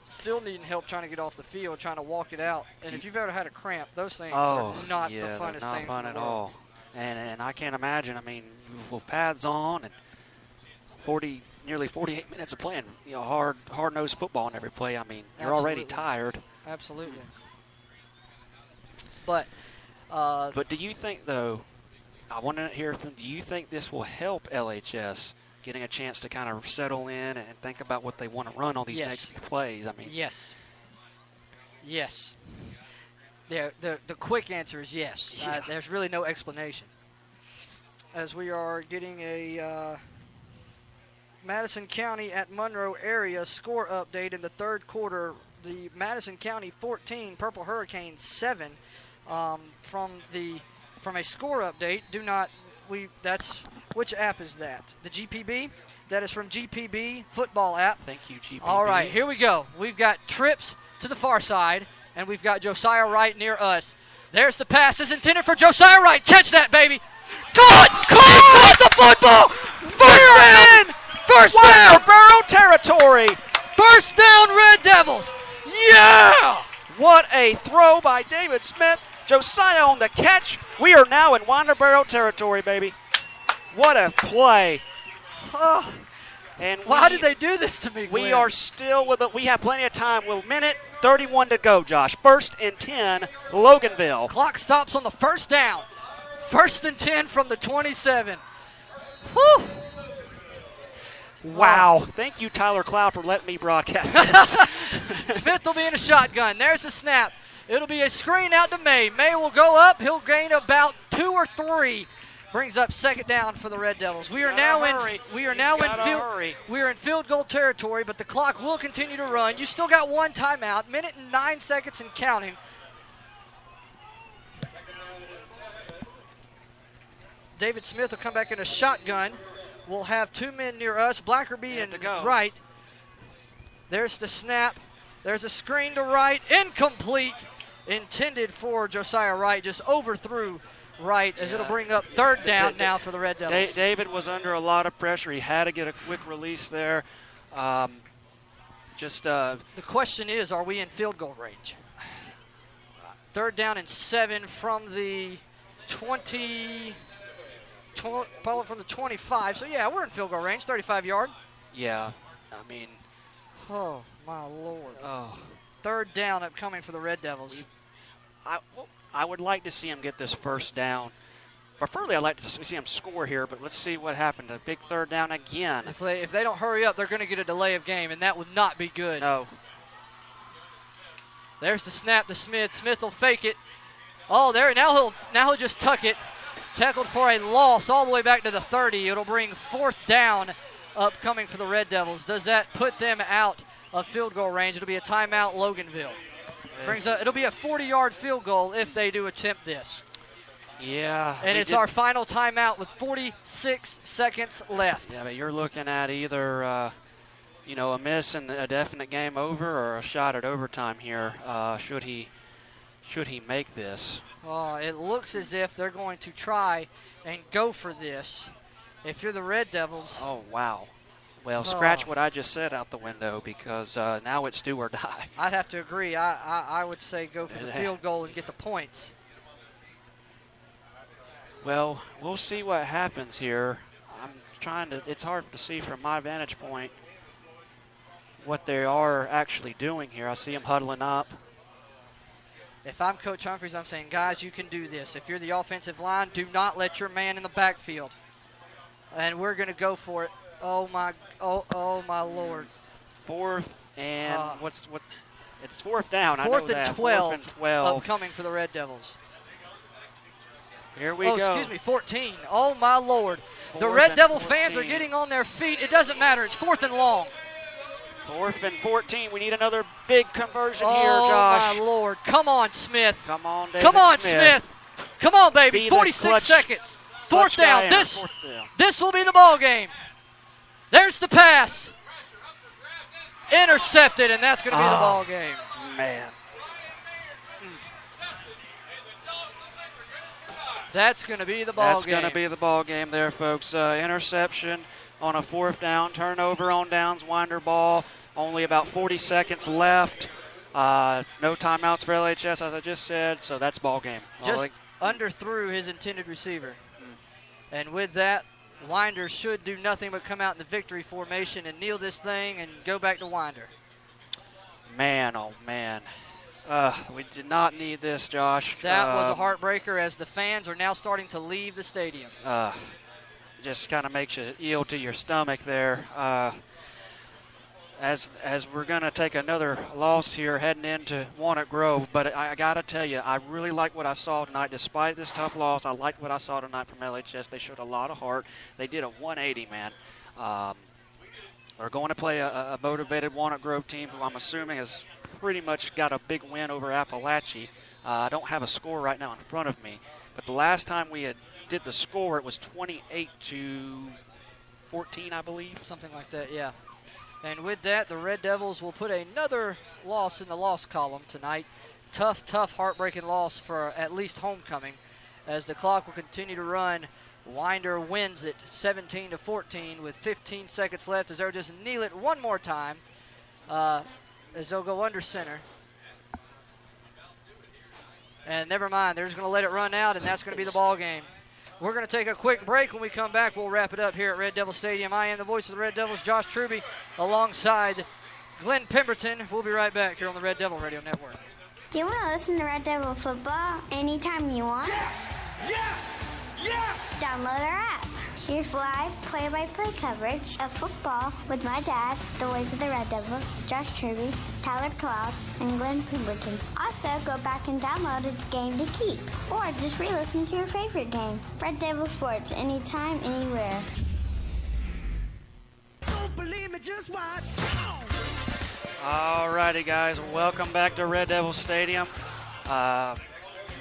Still needing help trying to get off the field, trying to walk it out. And if you've ever had a cramp, those things are not the funnest not things fun in the at world. all. And I can't imagine. I mean, with pads on and nearly 48 minutes of playing, hard-nosed football in every play. I mean, you're already tired. Absolutely. But do you think, though, I want to hear from, do you think this will help LHS getting a chance to kind of settle in and think about what they want to run on these next few plays? I mean, yes. The quick answer is yes. Yeah. There's really no explanation. As we are getting a Madison County at Monroe area score update in the 3rd quarter, the Madison County 14, Purple Hurricanes 7. From a score update, which app is that? The GPB? That is from GPB football app. Thank you, GPB. All right, here we go. We've got trips to the far side, and we've got Josiah Wright near us. There's the pass. It's intended for Josiah Wright. Catch that, baby. Caught the football. First down. Barrow territory. First down, Red Devils. Yeah! What a throw by David Smith. Josiah on the catch. We are now in Winterboro territory, baby. What a play. And why did they do this to me? We are still we have plenty of time. With 1:31 to go, Josh. 1st and 10, Loganville. Clock stops on the first down. 1st and 10 from the 27. Whew. Wow. Thank you, Tyler Cloud, for letting me broadcast this. Smith will be in a shotgun. There's the snap. It'll be a screen out to May. May will go up. He'll gain about 2 or 3. Brings up 2nd down for the Red Devils. We are now in field goal territory, but the clock will continue to run. You still got 1 timeout, 1 minute and 9 seconds and counting. David Smith will come back in a shotgun. We'll have 2 men near us, Blackerby and Wright. There's the snap. There's a screen to Wright. Incomplete. Intended for Josiah Wright. Just overthrew Wright as it'll bring up 3rd down now for the Red Devils. David was under a lot of pressure. He had to get a quick release there. The question is, are we in field goal range? 3rd down and 7 from the 20, probably from the 25. So, yeah, we're in field goal range, 35-yard. Yeah, I mean. Oh, my Lord. Oh. 3rd down upcoming for the Red Devils. I would like to see him get this 1st down. Preferably, I'd like to see him score here, but let's see what happened. A big 3rd down again. If they don't hurry up, they're going to get a delay of game, and that would not be good. No. There's the snap to Smith. Smith will fake it. Oh, there. Now he'll just tuck it. Tackled for a loss all the way back to the 30. It'll bring 4th down upcoming for the Red Devils. Does that put them out of field goal range? It'll be a timeout, Loganville. It'll be a 40-yard field goal if they do attempt this. Yeah. And it's our final timeout with 46 seconds left. Yeah, but you're looking at either, a miss and a definite game over or a shot at overtime here. Should he make this? It looks as if they're going to try and go for this. If you're the Red Devils. Oh, wow. Well, scratch what I just said out the window because now it's do or die. I'd have to agree. I would say go for the field goal and get the points. Well, we'll see what happens here. It's hard to see from my vantage point what they are actually doing here. I see them huddling up. If I'm Coach Humphreys, I'm saying, guys, you can do this. If you're the offensive line, do not let your man in the backfield. And we're going to go for it. Oh my Lord. 4th and it's 4th down. 4th I know and that. 12. 4th and 12. Upcoming for the Red Devils. Here we go. Excuse me, 14. Oh my Lord. The Red Devil fans are getting on their feet. It doesn't matter. It's 4th and long. 4th and 14. We need another big conversion here, Josh. Oh my Lord. Come on, Smith. Come on, David Come on, Smith. Come on, baby. 46 seconds. 4th down. This will be the ball game. There's the pass. Intercepted, and that's going to be the ball game. Man. That's going to be the ball game. That's going to be the ball game there, folks. Interception on a 4th down. Turnover on downs. Winder ball. Only about 40 seconds left. No timeouts for LHS, as I just said. So that's ball game. Just underthrew his intended receiver. And with that, Winder should do nothing but come out in the victory formation and kneel this thing and go back to Winder. Man, oh man. We did not need this, Josh. That was a heartbreaker as the fans are now starting to leave the stadium. Just kind of makes you yield to your stomach there. As we're going to take another loss here heading into Walnut Grove. But I got to tell you, I really like what I saw tonight. Despite this tough loss, I like what I saw tonight from LHS. They showed a lot of heart. They did a 180, man. They're going to play a motivated Walnut Grove team who I'm assuming has pretty much got a big win over Appalachia. I don't have a score right now in front of me. But the last time we did the score, it was 28-14, I believe. Something like that, yeah. And with that, the Red Devils will put another loss in the loss column tonight. Tough, heartbreaking loss for at least homecoming. As the clock will continue to run, Winder wins it 17-14 with 15 seconds left as they'll just kneel it one more time as they'll go under center. And never mind, they're just going to let it run out, and that's going to be the ball game. We're going to take a quick break. When we come back, we'll wrap it up here at Red Devil Stadium. I am the voice of the Red Devils, Josh Truby, alongside Glenn Pemberton. We'll be right back here on the Red Devil Radio Network. Do you want to listen to Red Devil football anytime you want? Yes! Yes! Yes! Download our app. Here's live play-by-play coverage of football with my dad, the voice of the Red Devils, Josh Truby, Tyler Cloud, and Glenn Pemberton. Also, go back and download a game to keep, or just re-listen to your favorite game. Red Devil Sports, anytime, anywhere. Don't believe me, just watch. Alrighty, guys, welcome back to Red Devil Stadium. Man,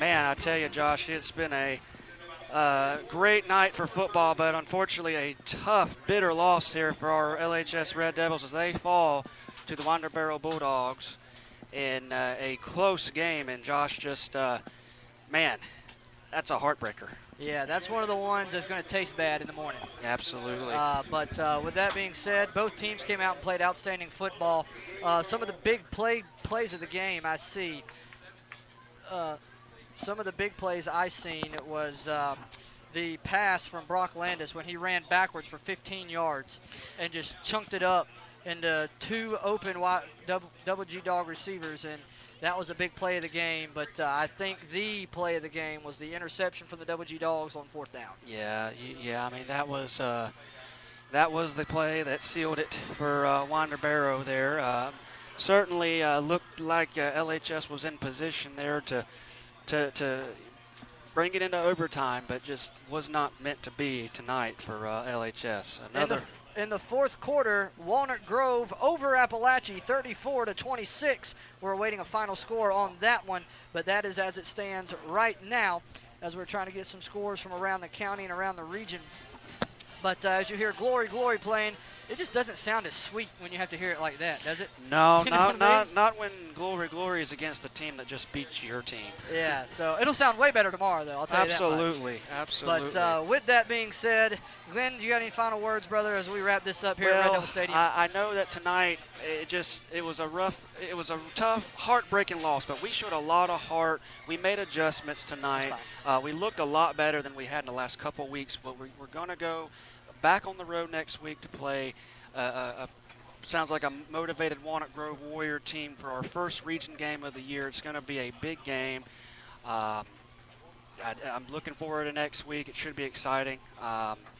I tell you, Josh, it's been a great night for football, but unfortunately a tough, bitter loss here for our LHS Red Devils as they fall to the Winder Barrow Bulldogs in a close game. And Josh, just, man, that's a heartbreaker. Yeah, that's one of the ones that's going to taste bad in the morning. Absolutely. But with that being said, both teams came out and played outstanding football. Some of the big plays of the game I see. some of the big plays I seen was the pass from Brock Landis when he ran backwards for 15 yards and just chunked it up into 2 open double G dog receivers, and that was a big play of the game. But I think the play of the game was the interception from the double G dogs on 4th down. Yeah. I mean, that was the play that sealed it for Winder Barrow there. Certainly looked like LHS was in position there to bring it into overtime, but just was not meant to be tonight for LHS. In the 4th quarter, Walnut Grove over Appalachia 34-26. We're awaiting a final score on that one, but that is as it stands right now, as we're trying to get some scores from around the county and around the region. But as you hear Glory, Glory playing, it just doesn't sound as sweet when you have to hear it like that, does it? No, You know what I mean? not when Glory, Glory is against a team that just beats your team. Yeah, so it'll sound way better tomorrow, though, I'll tell you that much. Absolutely. But with that being said, Glenn, do you got any final words, brother, as we wrap this up here at Red Devil Stadium? I know that tonight it was a tough, heartbreaking loss, but we showed a lot of heart. We made adjustments tonight. We looked a lot better than we had in the last couple weeks, but we're going to go back on the road next week to play sounds like a motivated Walnut Grove Warrior team for our first region game of the year. It's going to be a big game. I'm looking forward to next week. It should be exciting.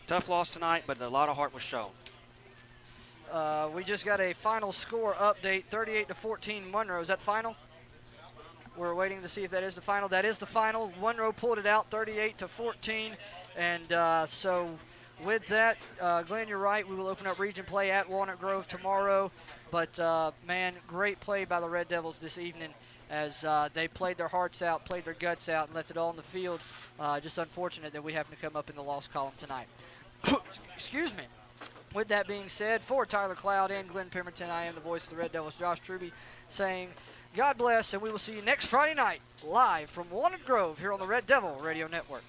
Tough loss tonight, but a lot of heart was shown. We just got a final score update, 38-14 Monroe. Is that final? We're waiting to see if that is the final. That is the final. Monroe pulled it out 38-14. And so with that, Glenn, you're right. We will open up region play at Walnut Grove tomorrow. But, man, great play by the Red Devils this evening as they played their hearts out, played their guts out, and left it all on the field. Just unfortunate that we happen to come up in the loss column tonight. Excuse me. With that being said, for Tyler Cloud and Glenn Pemberton, I am the voice of the Red Devils, Josh Truby, saying God bless, and we will see you next Friday night live from Walnut Grove here on the Red Devil Radio Network.